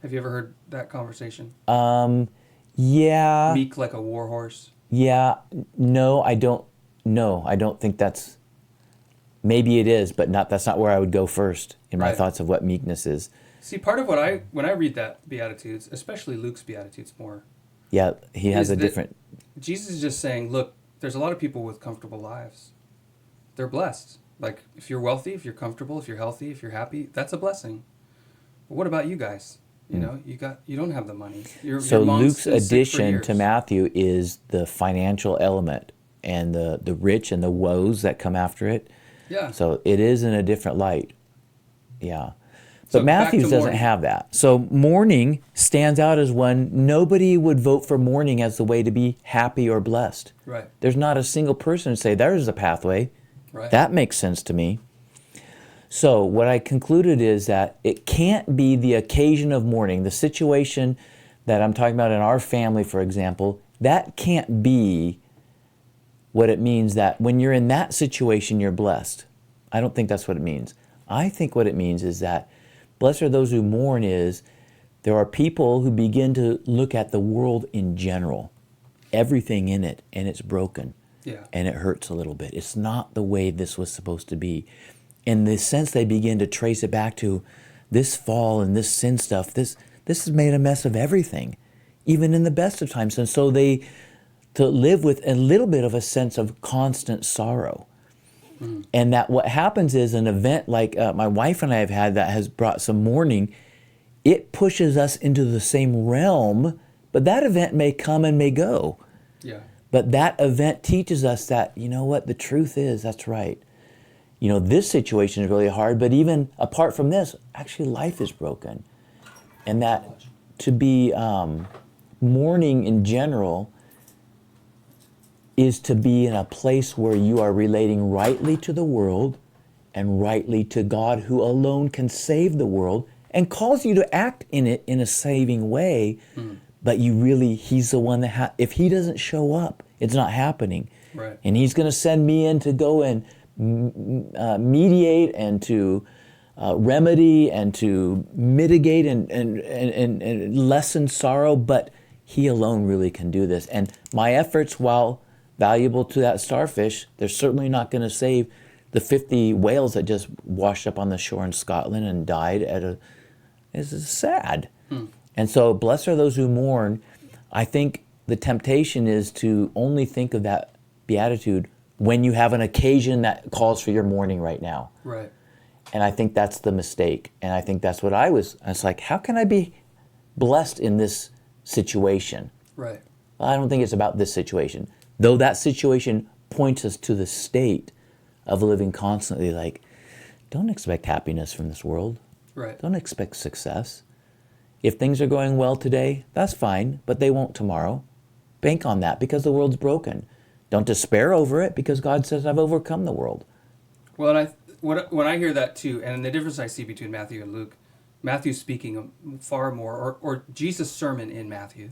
Have you ever heard that conversation? Yeah. Meek like a war horse. Yeah. No, I don't. No, I don't think that's. Maybe it is, but that's not where I would go first in my thoughts of what meekness is. See, part of when I read that Beatitudes, especially Luke's Beatitudes more. Yeah, he has a different. Jesus is just saying, look, there's a lot of people with comfortable lives. They're blessed. Like, if you're wealthy, if you're comfortable, if you're healthy, if you're happy, that's a blessing. But what about you guys? You know, you don't have the money. So your mom's Luke's been sick for addition years. to Matthew is the financial element and the rich and the woes that come after it. Yeah. So it is in a different light. Yeah. So But back to Matthews doesn't mourning. have that. So mourning stands out as one. Nobody would vote for mourning as the way to be happy or blessed. Right. There's not a single person who say, there's a pathway. Right. That makes sense to me. So what I concluded is that it can't be the occasion of mourning, the situation that I'm talking about in our family, for example, that can't be what it means that when you're in that situation, you're blessed. I don't think that's what it means. I think what it means is that blessed are those who mourn is there are people who begin to look at the world in general, everything in it, and it's broken. Yeah. And it hurts a little bit. It's not the way this was supposed to be. In the sense they begin to trace it back to this fall and this sin stuff, this has made a mess of everything, even in the best of times. And so they to live with a little bit of a sense of constant sorrow. And that what happens is an event like my wife and I have had that has brought some mourning, it pushes us into the same realm, but that event may come and may go. Yeah. But that event teaches us that, you know what, the truth is, that's right. You know, this situation is really hard, but even apart from this, actually life is broken. And that to be mourning in general is to be in a place where you are relating rightly to the world and rightly to God who alone can save the world and calls you to act in it in a saving way, but he's the one that, if he doesn't show up, it's not happening. Right. And he's going to send me in to go and mediate and to remedy and to mitigate and lessen sorrow, but he alone really can do this. And my efforts, while valuable to that starfish, they're certainly not going to save the 50 whales that just washed up on the shore in Scotland and died is sad. And so blessed are those who mourn. I think the temptation is to only think of that beatitude when you have an occasion that calls for your mourning right now. Right. And I think that's the mistake. And I think that's what I was like, how can I be blessed in this situation? Right. I don't think it's about this situation. Though that situation points us to the state of living constantly like, don't expect happiness from this world. Right. Don't expect success. If things are going well today, that's fine, but they won't tomorrow. Bank on that because the world's broken. Don't despair over it because God says, I've overcome the world. Well, and when I hear that too, and the difference I see between Matthew and Luke, Matthew's speaking far more, or Jesus' sermon in Matthew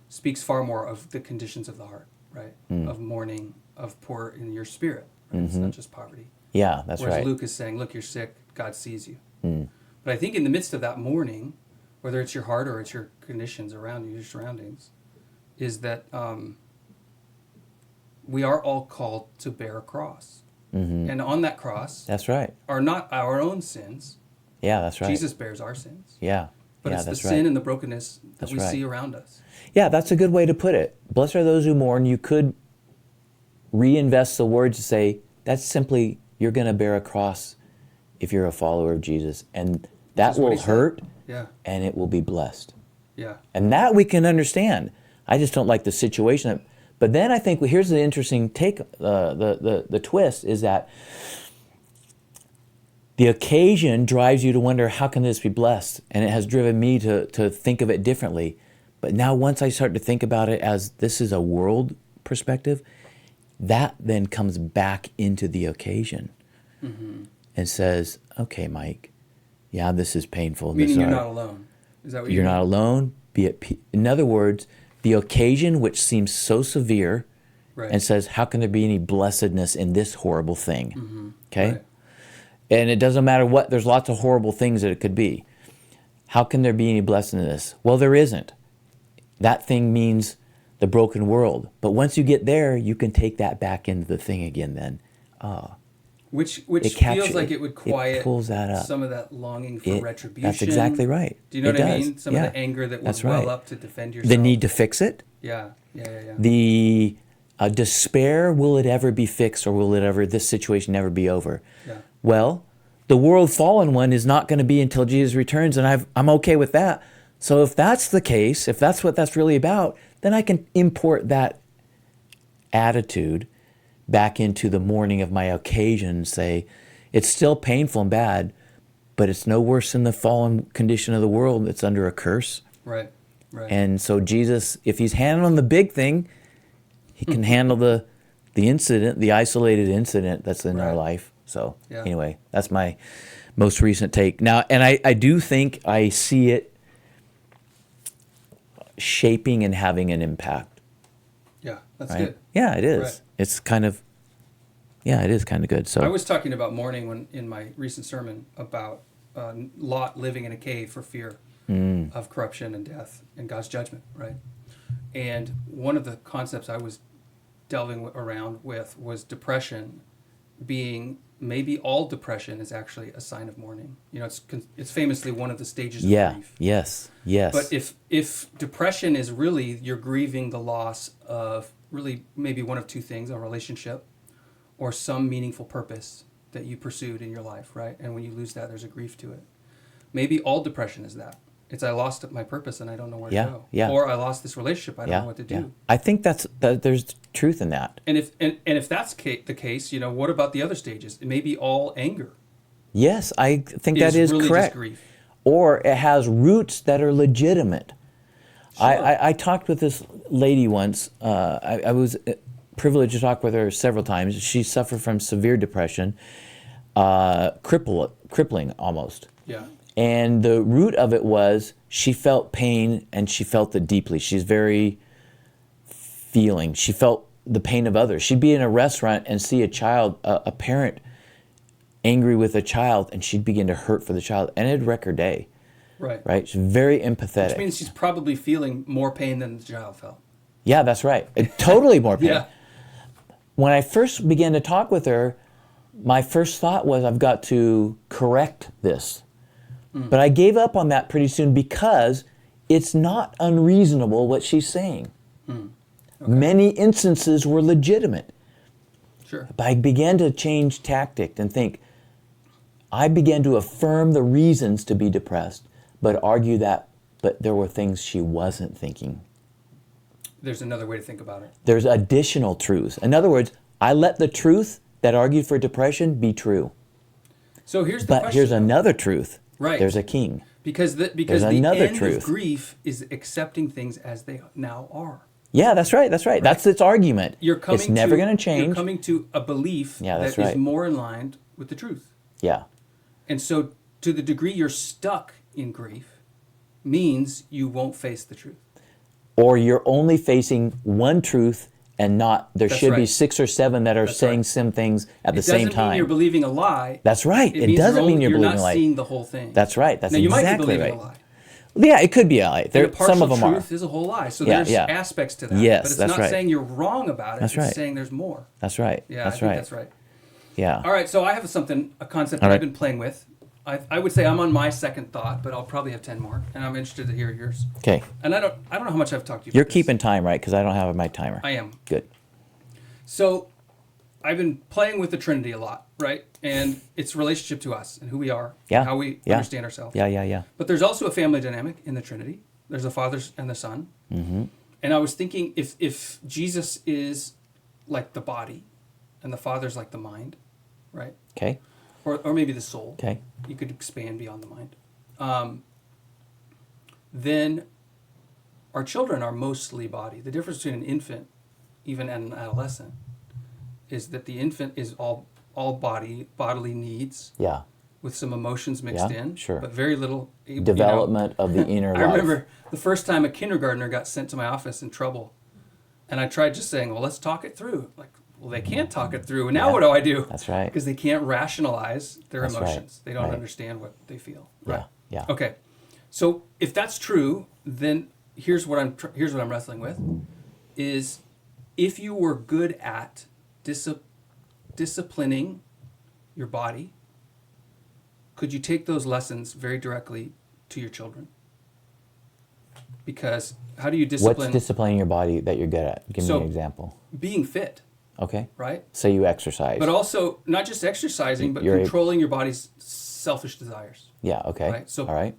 speaks far more of the conditions of the heart, right? Of mourning, of poor in your spirit. Right? It's not just poverty. Yeah, that's Whereas right. Luke is saying, look, you're sick, God sees you. But I think in the midst of that mourning, whether it's your heart or it's your conditions around you, your surroundings, is that we are all called to bear a cross. And on that cross, That's right. are not our own sins. Yeah, that's right. Jesus bears our sins. Yeah. But yeah, it's the that's sin right. and the brokenness that That's we right. see around us. Yeah, that's a good way to put it. Blessed are those who mourn. You could reinvest the words to say, that's simply, you're going to bear a cross if you're a follower of Jesus. And that That's what will he said. hurt, Yeah. and it will be blessed. Yeah. And that we can understand. I just don't like the situation. But then I think, here's the interesting take, the twist is that the occasion drives you to wonder, how can this be blessed? And it has driven me to think of it differently. But now once I start to think about it as this is a world perspective, that then comes back into the occasion and says, okay, Mike, yeah, this is painful. Meaning you're not alone. Is that what You're you not alone. Be at peace. In other words, the occasion which seems so severe Right. and says, how can there be any blessedness in this horrible thing? Okay? Right. And it doesn't matter what, there's lots of horrible things that it could be. How can there be any blessedness? Well, there isn't. That thing means the broken world. But once you get there, you can take that back into the thing again then. Which It feels like it would quiet pulls that up. some of that longing for retribution. That's exactly right. Do you know It what I does. mean? Some Yeah. of the anger that will That's well right. up to defend yourself. The need to fix it. Yeah. The despair, will it ever be fixed, or will this situation never be over? Yeah. Well, the world fallen one is not going to be until Jesus returns, and I'm okay with that. So if that's the case, if that's what that's really about, then I can import that attitude back into the mourning of my occasion and say, it's still painful and bad, but it's no worse than the fallen condition of the world that's under a curse. Right. And so Jesus, if he's handling the big thing, he can handle the incident, the isolated incident that's in our life. So anyway, that's my most recent take. Now, and I do think I see it shaping and having an impact. Yeah, that's right? good. Yeah, it is. Right. It's kind of, it is kind of good. So I was talking about mourning in my recent sermon about Lot living in a cave for fear of corruption and death and God's judgment, right? And one of the concepts I was delving around with was depression being, maybe all depression is actually a sign of mourning. You know, it's famously one of the stages of grief. Yes. But if depression is really, you're grieving the loss of really maybe one of two things, a relationship or some meaningful purpose that you pursued in your life, right? And when you lose that, there's a grief to it. Maybe all depression is that. It's I lost my purpose and I don't know where to go. Yeah. Or I lost this relationship, I don't know what to do. Yeah. I think there's truth in that. And if that's the case, you know, what about the other stages? It may be all anger. Yes, I think that is really correct. Just grief. Or it has roots that are legitimate. Sure. I talked with this lady once. I was privileged to talk with her several times. She suffered from severe depression, crippling almost. Yeah. And the root of it was she felt pain and she felt it deeply. She's very feeling. She felt the pain of others. She'd be in a restaurant and see a child, a parent angry with a child, and she'd begin to hurt for the child, and it'd wreck her day. Right? She's very empathetic. Which means she's probably feeling more pain than the child felt. Yeah, that's right. Totally more pain. Yeah. When I first began to talk with her, my first thought was, I've got to correct this. But I gave up on that pretty soon because it's not unreasonable what she's saying. Okay. Many instances were legitimate. Sure. But I began to change tactic and think, I began to affirm the reasons to be depressed, but argue that, but there were things she wasn't thinking. There's another way to think about it. There's additional truths. In other words, I let the truth that argued for depression be true. So here's the question. But here's another truth. Right. There's a king. Because the end of grief is accepting things as they now are. Yeah, that's right. Right? That's its argument. It's never going to change. You're coming to a belief that is more in line with the truth. Yeah. And so to the degree you're stuck in grief means you won't face the truth. Or you're only facing one truth and not, there should be 6 or 7 that are saying some things at the same time. It doesn't mean you're believing a lie. That's right. It doesn't mean you're believing a lie. You're not seeing the whole thing. That's right. That's exactly right. Now, you might be believing a lie. Yeah, it could be a lie. Some of them are. Truth is a whole lie. So there's aspects to that. Yes, but it's that's not saying you're wrong about it. That's right. It's saying there's more. That's right. Yeah, that's I think right. that's right. Yeah. All right, so I have a concept that I've been playing with. I would say I'm on my second thought, but I'll probably have 10 more, and I'm interested to hear yours. Okay. And I don't know how much I've talked to you about You're keeping time, right? Because I don't have my timer. I am. Good. So I've been playing with the Trinity a lot, right? And its relationship to us and who we are, and how we understand ourselves. Yeah. But there's also a family dynamic in the Trinity. There's a Father and the Son. Mm-hmm. And I was thinking if Jesus is like the body and the Father's like the mind, right? Okay. Or maybe the soul. Okay. You could expand beyond the mind. Then our children are mostly body. The difference between an infant, even an adolescent, is that the infant is all bodily needs. Yeah. With some emotions mixed in. Sure. But very little development of the inner life. I remember the first time a kindergartner got sent to my office in trouble, and I tried just saying, "Well, let's talk it through." Like, well, they can't talk it through. And now what do I do? That's right. Because they can't rationalize their emotions. Right. They don't understand what they feel. Right. Yeah. Okay. So if that's true, then here's what I'm wrestling with: is if you were good at disciplining your body, could you take those lessons very directly to your children? Because how do you discipline? What's disciplining your body that you're good at? Give me an example. Being fit. Okay. Right? So you exercise. But also, not just exercising, but controlling your body's selfish desires. Yeah, okay. Right? So, all right.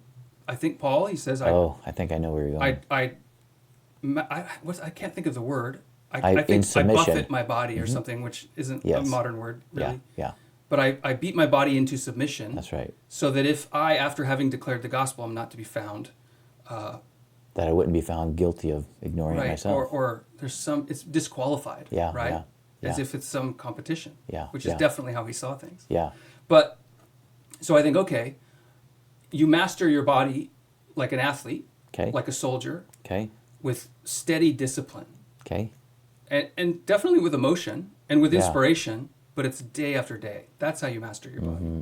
I think Paul, he says... I think I know where you're going. I can't think of the word. I think I buffet my body or something, which isn't a modern word, really. Yeah. But I beat my body into submission. That's right. So that if I, after having declared the gospel, I'm not to be found... that I wouldn't be found guilty of ignoring it myself. Or there's it's disqualified, right? As if it's some competition, which is definitely how he saw things. Yeah. But, so I think, okay, you master your body like an athlete, like a soldier, with steady discipline. Okay. And definitely with emotion and with inspiration, but it's day after day. That's how you master your body. Mm-hmm.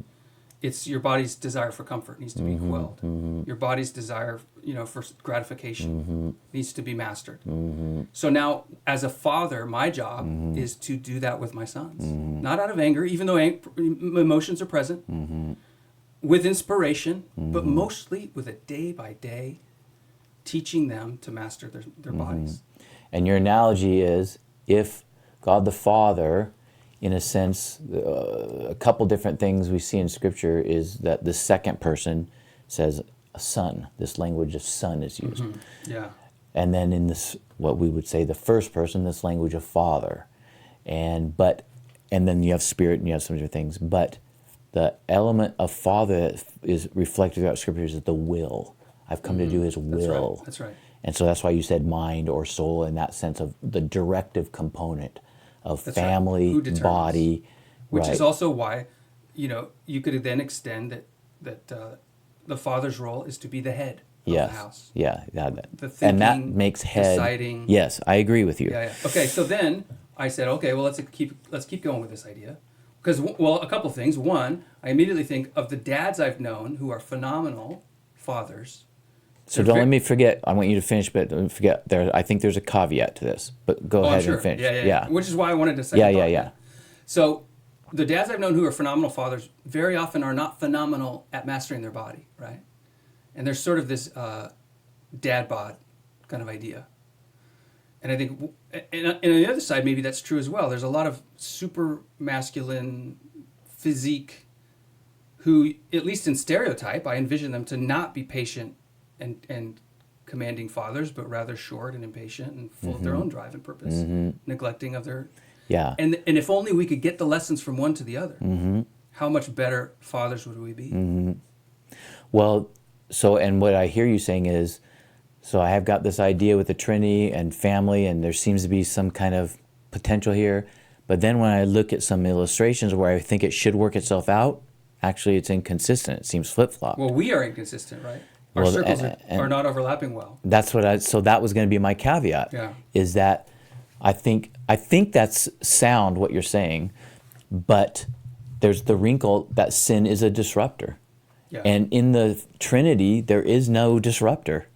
It's your body's desire for comfort needs to be quelled. Mm-hmm. Your body's desire, for gratification needs to be mastered. Mm-hmm. So now, as a father, my job is to do that with my sons. Mm-hmm. Not out of anger, even though emotions are present, with inspiration, but mostly with a day-by-day teaching them to master their bodies. And your analogy is, if God the Father... in a sense, a couple different things we see in Scripture is that the second person says a son. This language of son is used. Mm-hmm. Yeah. And then in this, what we would say the first person, this language of father. And then you have spirit and you have some other things. But the element of father that is reflected throughout Scripture is the will. I've come to do his will. That's right. And so that's why you said mind or soul in that sense of the directive component of family, body. Which is also why, you could then extend that the father's role is to be the head of Yes. the house. Yeah. The thinking, and that makes head. deciding. Yes, I agree with you. Yeah. Okay, so then I said, okay, well, let's keep going with this idea. Because, well, a couple things. One, I immediately think of the dads I've known who are phenomenal fathers. So don't let me forget. I want you to finish, but don't forget. I think there's a caveat to this. But go ahead and finish. Yeah. Which is why I wanted to say. Yeah. So the dads I've known who are phenomenal fathers very often are not phenomenal at mastering their body, right? And there's sort of this dad bod kind of idea. And I think, and on the other side, maybe that's true as well. There's a lot of super masculine physique who, at least in stereotype, I envision them to not be patient and commanding fathers, but rather short and impatient and full of their own drive and purpose, neglecting of their... Yeah. And if only we could get the lessons from one to the other, how much better fathers would we be? Well, and what I hear you saying is, so I have got this idea with the Trinity and family, and there seems to be some kind of potential here. But then when I look at some illustrations where I think it should work itself out, actually it's inconsistent. It seems flip-flop. Well, we are inconsistent, right? Our circles are not overlapping well. That's so that was going to be my caveat. Yeah. Is that I think that's sound what you're saying, but there's the wrinkle that sin is a disruptor. Yeah. And in the Trinity, there is no disruptor.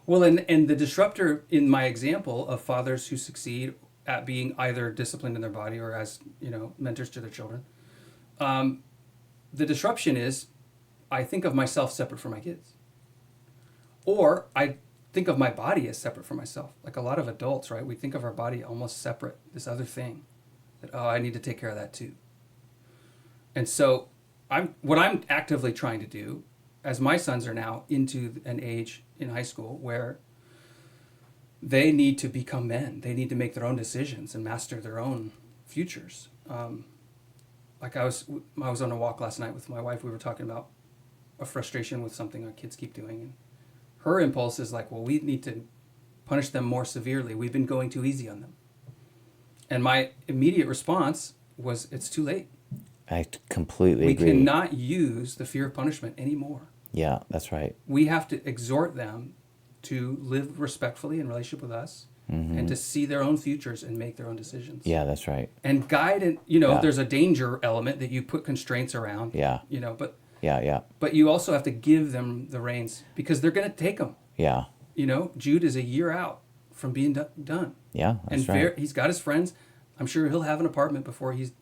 Well, and the disruptor in my example of fathers who succeed at being either disciplined in their body or as, mentors to their children, the disruption is I think of myself separate from my kids. Or I think of my body as separate from myself. Like a lot of adults, right? We think of our body almost separate, this other thing. That, I need to take care of that too. And so what I'm actively trying to do, as my sons are now into an age in high school where they need to become men. They need to make their own decisions and master their own futures. Like I was on a walk last night with my wife. We were talking about a frustration with something our kids keep doing. And her impulse is like, well, we need to punish them more severely. We've been going too easy on them. And my immediate response was, it's too late. I completely agree. We cannot use the fear of punishment anymore. Yeah, that's right. We have to exhort them to live respectfully in relationship with us and to see their own futures and make their own decisions. Yeah, that's right. And guide, and there's a danger element that you put constraints around. Yeah. But yeah. But you also have to give them the reins because they're going to take them. Yeah. Jude is a year out from being done. Yeah, that's right. He's got his friends. I'm sure he'll have an apartment before he's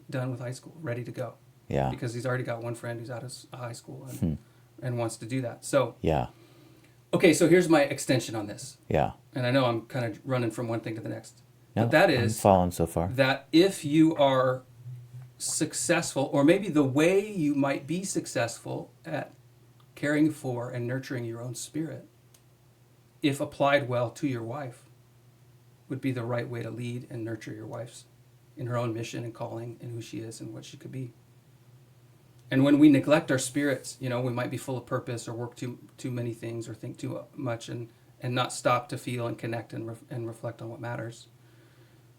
done with high school, ready to go. Yeah. Because he's already got one friend who's out of high school and wants to do that. So. Yeah. Okay, so here's my extension on this. Yeah. And I know I'm kind of running from one thing to the next. No, but that is I'm following so far. That if you are successful, or maybe the way you might be successful at caring for and nurturing your own spirit, if applied well to your wife, would be the right way to lead and nurture your wife's in her own mission and calling and who she is and what she could be. And when we neglect our spirits, we might be full of purpose or work too many things or think too much and not stop to feel and connect and reflect on what matters.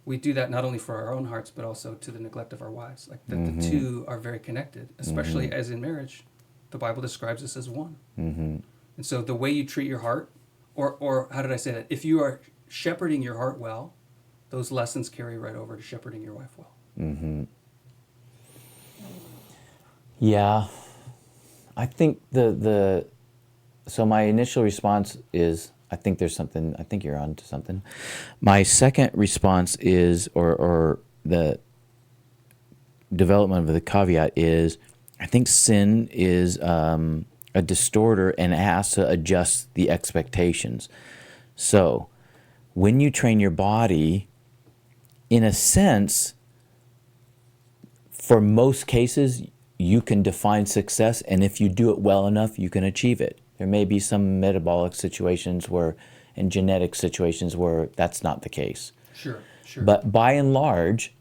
We do that not only for our own hearts, but also to the neglect of our wives. Like that the two are very connected, especially as in marriage. The Bible describes us as one. And so the way you treat your heart, or how did I say that? If you are shepherding your heart well, those lessons carry right over to shepherding your wife well. Yeah. I think so my initial response is, I think there's something, I think you're on to something. My second response is, or the development of the caveat is, I think sin is a distorter and it has to adjust the expectations. So when you train your body, in a sense, for most cases, you can define success, and if you do it well enough, you can achieve it. There may be some metabolic situations and genetic situations where that's not the case. Sure. But by and large,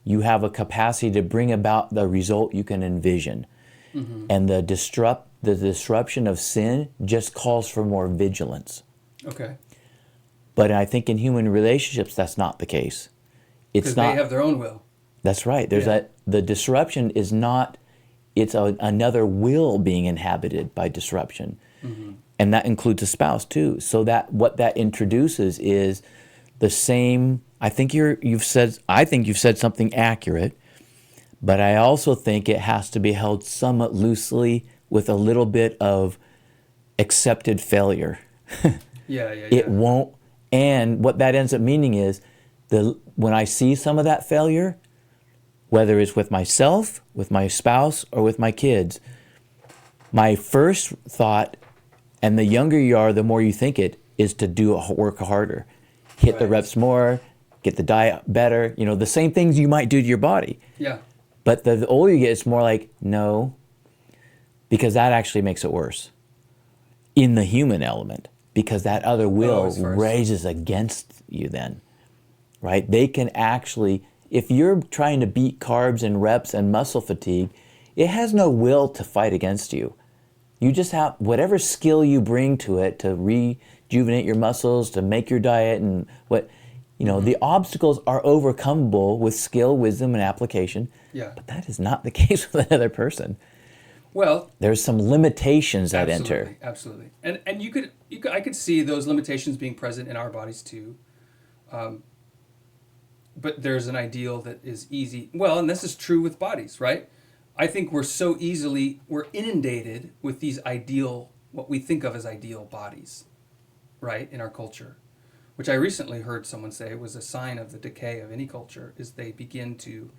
you have a capacity to bring about the result you can envision. And the disruption of sin just calls for more vigilance. Okay. But I think in human relationships, that's not the case. It's Because not. they have their own will. That's right. There's the disruption is not it's another will being inhabited by disruption. Mm-hmm. And that includes a spouse too. So that what that introduces is the same. I think you've said something accurate, but I also think it has to be held somewhat loosely with a little bit of accepted failure. It won't. And what that ends up meaning is when I see some of that failure, whether it's with myself, with my spouse, or with my kids, my first thought, and the younger you are, the more you think it, is to work harder. Hit the reps more, get the diet better, the same things you might do to your body. Yeah. But the older you get, it's more like, no, because that actually makes it worse in the human element, because that other will raises against you then, right? They can actually, if you're trying to beat carbs and reps and muscle fatigue, it has no will to fight against you. You just have whatever skill you bring to it to rejuvenate your muscles, to make your diet, and the obstacles are overcomable with skill, wisdom, and application. Yeah. But that is not the case with another person. Well, there's some limitations that enter. Absolutely. And I could see those limitations being present in our bodies too. But there's an ideal that is easy. Well, and this is true with bodies, right? I think we're inundated with these what we think of as ideal bodies, right, in our culture, which I recently heard someone say was a sign of the decay of any culture, is they begin to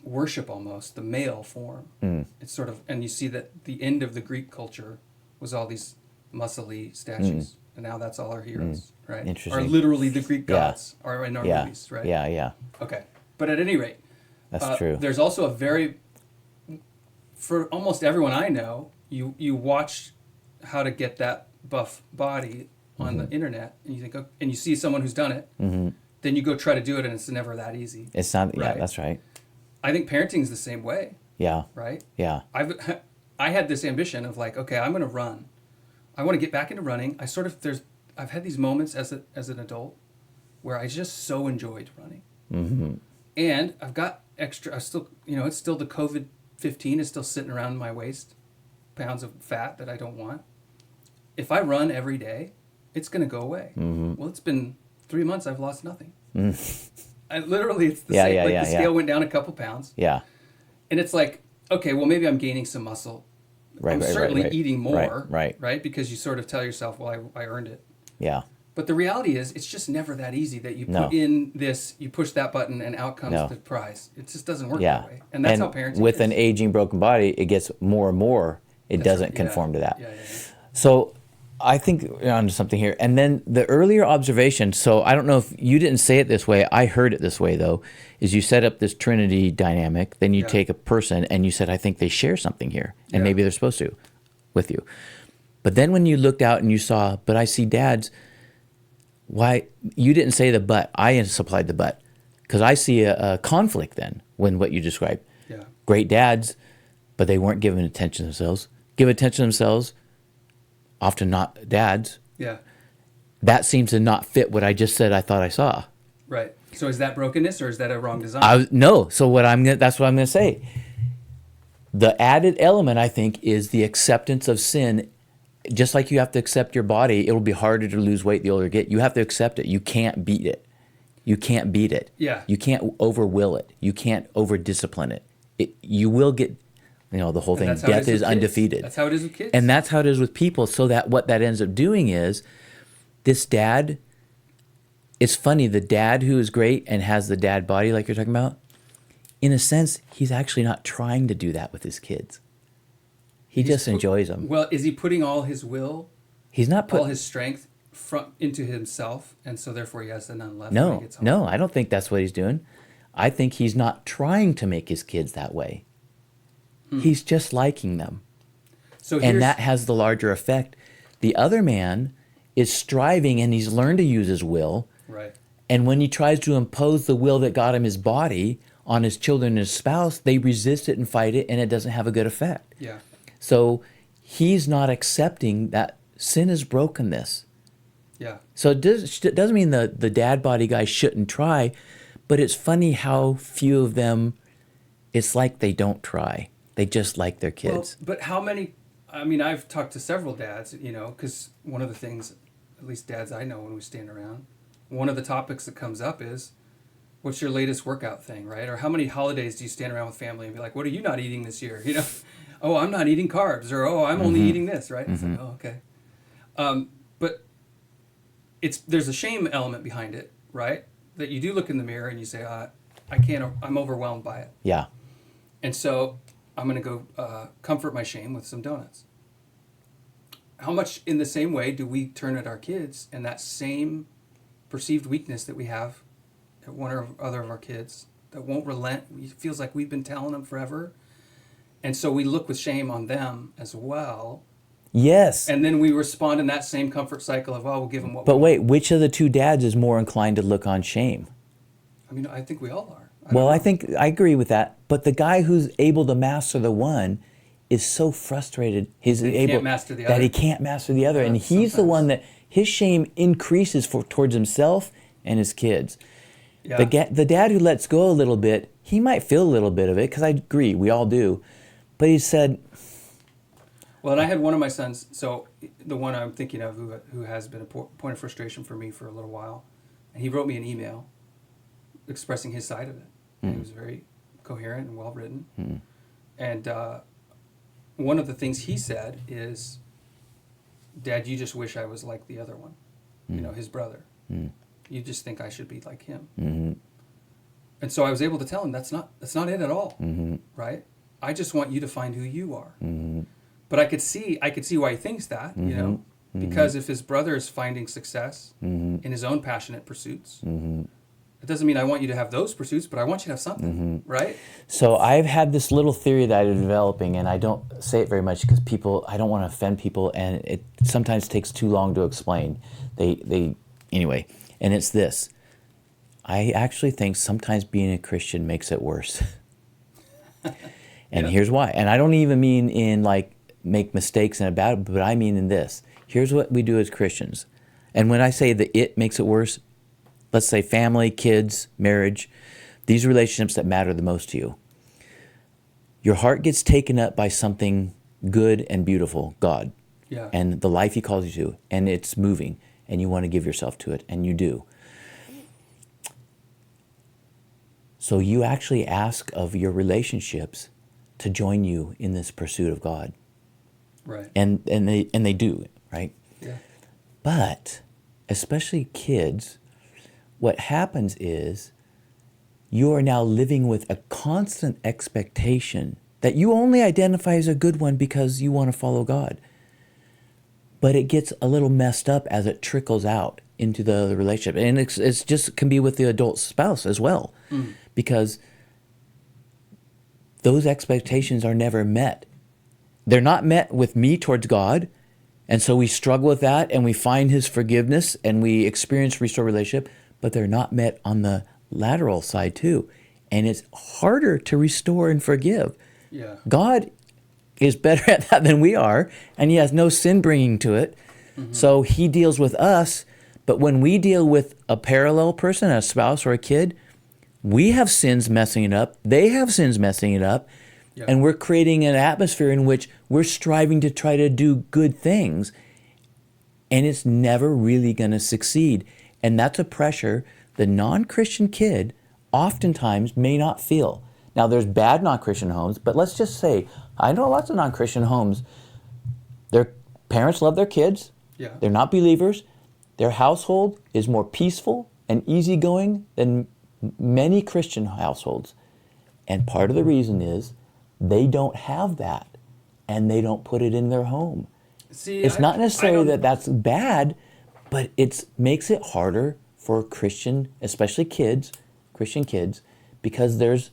worship almost the male form. It's sort of, and you see that the end of the Greek culture was all these muscly statues, and now that's all our heroes, right? Interesting. Are literally the Greek gods are in our movies, right? Yeah. Okay, but at any rate, that's true. There's also for almost everyone I know, you watch how to get that buff body on the internet, and you think, and you see someone who's done it, then you go try to do it, and it's never that easy. It's not. Right? Yeah, that's right. I think parenting's the same way. Yeah. Right? Yeah. I had this ambition of okay, I'm going to run. I want to get back into running. I've had these moments as an adult where I just so enjoyed running. Mm-hmm. And I've got extra, it's still the COVID-15 is still sitting around my waist, pounds of fat that I don't want. If I run every day, it's going to go away. Mm-hmm. Well, it's been 3 months, I've lost nothing. It's the same. The scale went down a couple pounds. Yeah. And it's okay, well, maybe I'm gaining some muscle. I'm certainly eating more, right? Because you sort of tell yourself, well, I earned it. Yeah. But the reality is, it's just never that easy that you put in this, you push that button, and out comes the prize. It just doesn't work that way. And that's how parenting with is. An aging, broken body, it gets more and more. It doesn't conform to that. Yeah. So I think we're onto something here. And then the earlier observation, so I don't know if you didn't say it this way, I heard it this way though, is you set up this Trinity dynamic, then you take a person and you said, I think they share something here, and maybe they're supposed to with you. But then when you looked out and you saw, but I see dads, why, you didn't say the but, I supplied the but, because I see a conflict then when what you described. Yeah. Great dads, but they weren't giving attention to themselves. Give attention to themselves, often not dads. Yeah. That seems to not fit what I just said I thought I saw. Right. So is that brokenness or is that a wrong design? No. So that's what I'm going to say. The added element, I think, is the acceptance of sin. Just like you have to accept your body, it will be harder to lose weight the older you get. You have to accept it. You can't beat it. You can't beat it. Yeah. You can't over-will it. You can't over-discipline it. You will get, the whole thing. Death is undefeated. That's how it is with kids. And that's how it is with people. So that what that ends up doing is, this dad, it's funny, the dad who is great and has the dad body like you're talking about, in a sense, he's actually not trying to do that with his kids. He just enjoys them. Well, is he putting all his will, he's not all his strength into himself, and so therefore he has none left? No, I don't think that's what he's doing. I think he's not trying to make his kids that way. He's just liking them. And that has the larger effect. The other man is striving, and he's learned to use his will. Right. And when he tries to impose the will that got him his body on his children and his spouse, they resist it and fight it, and it doesn't have a good effect. Yeah. So he's not accepting that sin has broken this. Yeah. So it doesn't mean the dad body guy shouldn't try, but it's funny how few of them, it's like they don't try. They just like their kids. Well, but how many? I mean, I've talked to several dads, because one of the things, at least dads I know when we stand around, one of the topics that comes up is, what's your latest workout thing, right? Or how many holidays do you stand around with family and be like, what are you not eating this year? Oh, I'm not eating carbs, or oh, I'm only eating this, right? It's like, oh, okay. But there's a shame element behind it, right? That you do look in the mirror and you say, I can't, I'm overwhelmed by it. Yeah. And so I'm going to go comfort my shame with some donuts. How much in the same way do we turn at our kids, and that same perceived weakness that we have at one or other of our kids that won't relent? It feels like we've been telling them forever. And so we look with shame on them as well. Yes. And then we respond in that same comfort cycle of, we'll give them what But we wait, want. which of the two dads is more inclined to look on shame? I mean, I think we all are. I think I agree with that. But the guy who's able to master the one is so frustrated can't master the other. that he can't master the other. Yeah, and he's the one that his shame increases towards himself and his kids. Yeah. The dad who lets go a little bit, he might feel a little bit of it, because I agree, we all do. But he said... Well, and I had one of my sons, so the one I'm thinking of who has been a point of frustration for me for a little while, and he wrote me an email expressing his side of it. It was very coherent and well written. And one of the things he said is, Dad, you just wish I was like the other one, his brother. You just think I should be like him. And so I was able to tell him that's not it at all, right? I just want you to find who you are. But I could see why he thinks that, because if his brother is finding success in his own passionate pursuits, it doesn't mean I want you to have those pursuits, but I want you to have something, right? So I've had this little theory that I'm developing, and I don't say it very much because I don't want to offend people, and it sometimes takes too long to explain. Anyway, and it's this. I actually think sometimes being a Christian makes it worse. And here's why. And I don't even mean in make mistakes and about it, but I mean in this. Here's what we do as Christians. And when I say that it makes it worse, let's say family, kids, marriage, these relationships that matter the most to you. Your heart gets taken up by something good and beautiful, God, and the life He calls you to, and it's moving, and you want to give yourself to it, and you do. So you actually ask of your relationships to join you in this pursuit of God. Right. And they do, right? Yeah. But especially kids, what happens is you are now living with a constant expectation that you only identify as a good one because you want to follow God. But it gets a little messed up as it trickles out into the relationship. And it's just can be with the adult spouse as well. Because those expectations are never met. They're not met with me towards God, and so we struggle with that, and we find His forgiveness, and we experience restored relationship, but they're not met on the lateral side too. And it's harder to restore and forgive. Yeah. God is better at that than we are, and He has no sin bringing to it. So He deals with us, but when we deal with a parallel person, a spouse or a kid, we have sins messing it up. They have sins messing it up. Yeah. And we're creating an atmosphere in which we're striving to try to do good things. And it's never really going to succeed. And that's a pressure the non-Christian kid oftentimes may not feel. Now, there's bad non-Christian homes, but let's just say, I know lots of non-Christian homes. Their parents love their kids. Yeah. They're not believers. Their household is more peaceful and easygoing than many Christian households. And part of the reason is they don't have that, and they don't put it in their home. See, it's not necessarily that that's bad, but it makes it harder for Christian, especially kids, Christian kids, because there's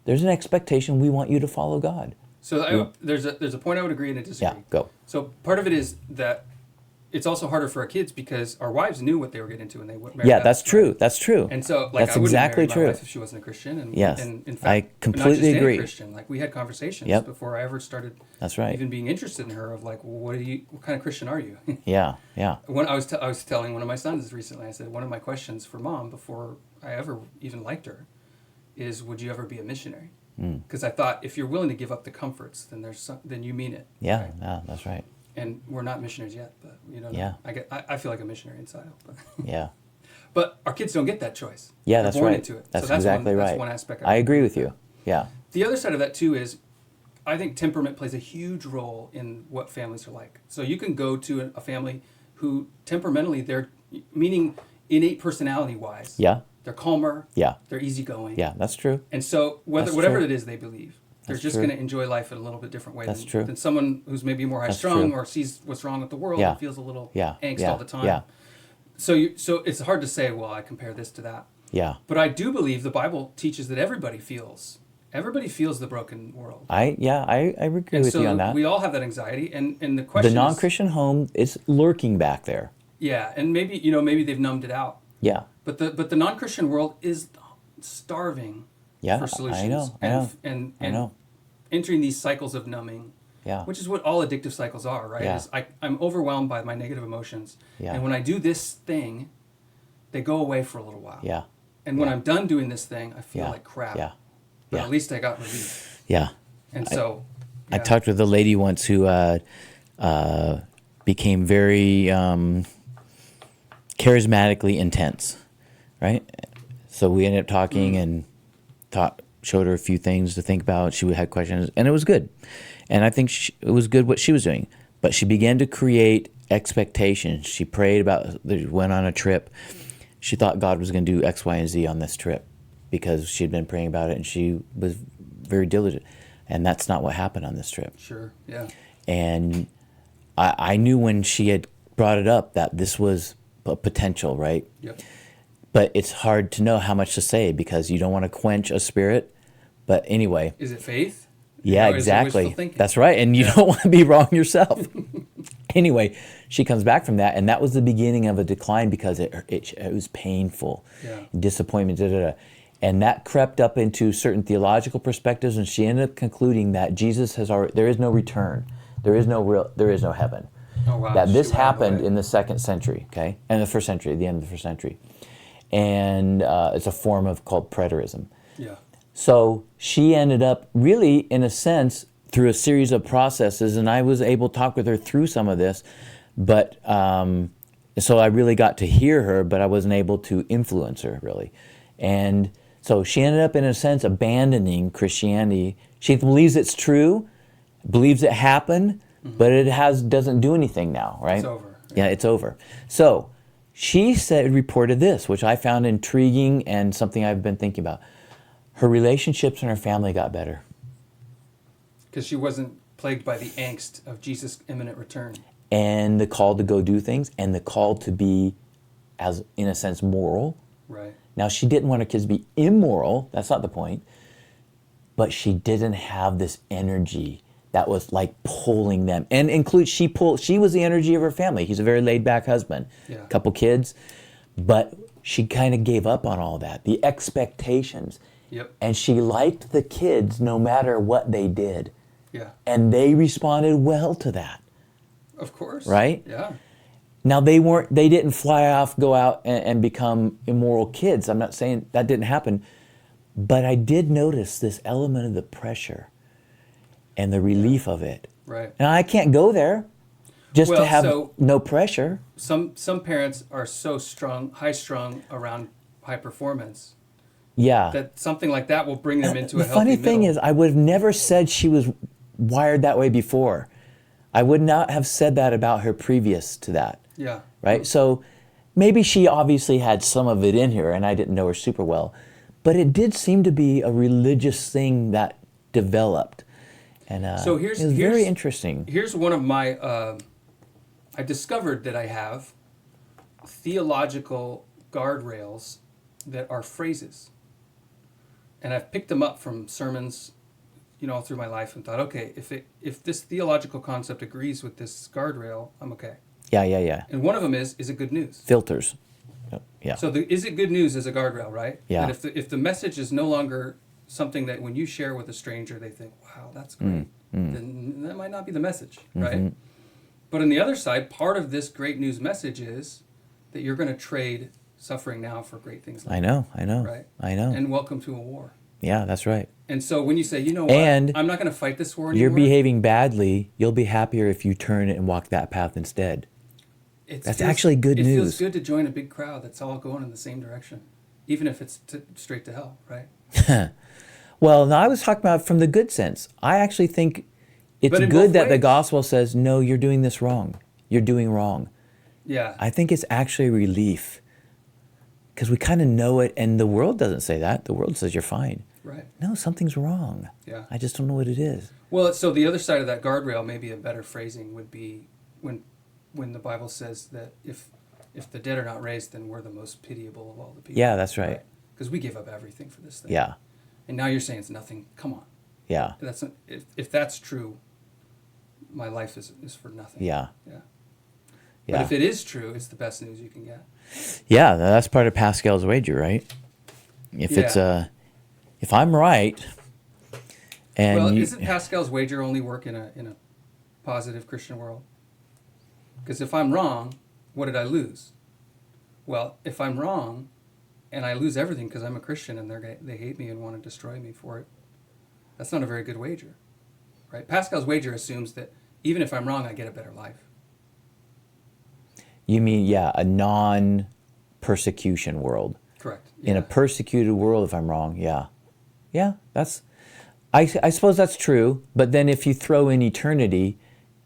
an expectation we want you to follow God. So there's a point I would agree and a disagree. Yeah, go. So part of it is that it's also harder for our kids because our wives knew what they were getting into when they married. Yeah, that's true. Right? That's true. And so, that's I wouldn't exactly marry true. my wife if she wasn't a Christian. And, yes, and in fact, I completely not just agree. Any Christian. We had conversations before I ever started. That's right. Even being interested in her of what kind of Christian are you? Yeah. When I was telling one of my sons recently, I said one of my questions for Mom before I ever even liked her is, would you ever be a missionary? because I thought if you're willing to give up the comforts, then you mean it. Yeah, right? yeah, that's right. And we're not missionaries yet, but you don't know. Yeah. I feel like a missionary inside. But Yeah. but our kids don't get that choice. Yeah, They're that's born right. into it. That's so exactly right. That's one aspect. I agree with you. Yeah. The other side of that too is, I think temperament plays a huge role in what families are like. So you can go to a family who temperamentally, they're meaning innate personality wise. Yeah. They're calmer. Yeah. They're easygoing. Yeah, that's true. And so That's whatever true. it is they believe, they're That's just true. going to enjoy life in a little bit different way That's true. than someone who's maybe more high That's strung true. or sees what's wrong with the world Yeah. and feels a little Yeah. angst Yeah. all the time. Yeah. So it's hard to say, well, I compare this to that. Yeah. But I do believe the Bible teaches that everybody feels the broken world. I agree And with so you on that. we all have that anxiety, and the The question is, non-Christian home is lurking back there. yeah, and maybe they've numbed it out, Yeah. but the non-Christian world is starving Yeah. for solutions. I know. And I know. entering these cycles of numbing, Yeah. which is what all addictive cycles are, right? Yeah. Is I'm overwhelmed by my negative emotions, Yeah. and when I do this thing, they go away for a little while. Yeah. And when Yeah. I'm done doing this thing, I feel Yeah. like crap. Yeah. But Yeah. at least I got relief. Yeah. And so, I yeah. talked with a lady once who became very charismatically intense, right? So we ended up talking and showed her a few things to think about. She had questions, and it was good. And I think it was good what she was doing. But she began to create expectations. She prayed went on a trip. She thought God was going to do X, Y, and Z on this trip because she had been praying about it, and she was very diligent. And that's not what happened on this trip. Sure, yeah. And I knew when she had brought it up that this was a potential, right? Yep. But it's hard to know how much to say because you don't want to quench a spirit. But anyway. Is it faith? Yeah, Or is it wishful exactly. thinking? That's right. And you don't want to be wrong yourself. Anyway, she comes back from that, and that was the beginning of a decline because it was painful, Yeah. disappointment, and that crept up into certain theological perspectives, and she ended up concluding that Jesus there is no return, there is no heaven. Oh, wow. That this She went happened away. in the 2nd century, okay, and the 1st century, the end of the 1st century, and it's a form called preterism. Yeah. So she ended up really, in a sense, through a series of processes, and I was able to talk with her through some of this, but so I really got to hear her, but I wasn't able to influence her really. And so she ended up, in a sense, abandoning Christianity. She believes it's true, believes it happened, but it doesn't do anything now, right? It's over. Yeah, it's over. So she reported this, which I found intriguing and something I've been thinking about. Her relationships and her family got better. Because she wasn't plagued by the angst of Jesus' imminent return. And the call to go do things, and the call to be, as in a sense, moral. Right. Now, she didn't want her kids to be immoral. That's not the point. But she didn't have this energy that was like pulling them. And she was the energy of her family. He's a very laid-back husband. Yeah. Couple kids. But she kind of gave up on all that. The expectations. Yep. And she liked the kids no matter what they did. Yeah. And they responded well to that. Of course. Right? Yeah. Now they didn't fly off, go out and become immoral kids. I'm not saying that didn't happen, but I did notice this element of the pressure and the relief of it. Right. Now I can't go there just to have no pressure. Some parents are so high strung around high performance. Yeah. That something like that will bring them into a The healthy funny thing middle. is I would have never said she was wired that way before. I would not have said that about her previous to that. Yeah. Right? So maybe she obviously had some of it in her and I didn't know her super well. But it did seem to be a religious thing that developed. And So it was very interesting. Here's one of my, I discovered that I have theological guardrails that are phrases. And I've picked them up from sermons, through my life and thought, okay, if this theological concept agrees with this guardrail, I'm okay. Yeah. And one of them is it good news? Filters. Yeah. So is it good news is a guardrail, right? Yeah. And if the message is no longer something that when you share with a stranger, they think, wow, that's great, then that might not be the message, right? But on the other side, part of this great news message is that you're going to trade suffering now for great things later. I know. Right? I know. And welcome to a war. Yeah, that's right. And so when you say, you know what, And I'm not going to fight this war anymore. you're behaving badly, you'll be happier if you turn and walk that path instead. That's actually good news. It feels good to join a big crowd that's all going in the same direction, even if it's straight to hell, right? Well, no, I was talking about from the good sense. I actually think it's good that the gospel says, no, you're doing this wrong. You're doing wrong. Yeah. I think it's actually a relief because we kind of know it, and the world doesn't say that. The world says you're fine. Right. No, something's wrong. Yeah. I just don't know what it is. Well, so the other side of that guardrail, maybe a better phrasing would be when the Bible says that if the dead are not raised, then we're the most pitiable of all the people. Yeah, that's right. Because we give up everything for this thing. Yeah. And now you're saying it's nothing. Come on. Yeah. That's not, if that's true, my life is for nothing. Yeah. Yeah. Yeah. But if it is true, it's the best news you can get. Yeah, that's part of Pascal's wager, right? If it's if I'm right, and isn't Pascal's wager only work in a positive Christian world? Because if I'm wrong, what did I lose? Well, if I'm wrong, and I lose everything because I'm a Christian and they hate me and want to destroy me for it, that's not a very good wager, right? Pascal's wager assumes that even if I'm wrong, I get a better life. You mean, a non-persecution world. Correct. Yeah. In a persecuted world, if I'm wrong, yeah, I suppose that's true. But then if you throw in eternity,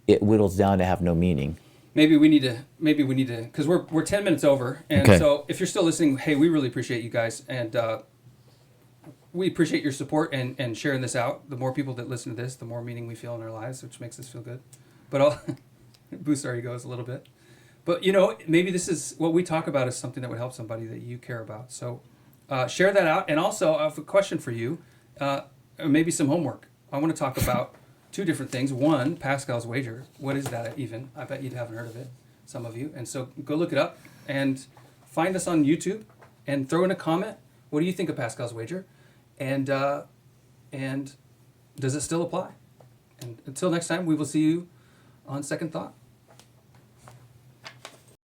it whittles down to have no meaning. Maybe we need to, because we're 10 minutes over, and so if you're still listening, hey, we really appreciate you guys, and we appreciate your support and sharing this out. The more people that listen to this, the more meaning we feel in our lives, which makes us feel good. But I'll boost our egos a little bit. But, maybe this is what we talk about is something that would help somebody that you care about. So share that out. And also, I have a question for you, maybe some homework. I want to talk about two different things. One, Pascal's wager. What is that even? I bet you haven't heard of it, some of you. And so go look it up and find us on YouTube and throw in a comment. What do you think of Pascal's wager? And does it still apply? And until next time, we will see you on Second Thought.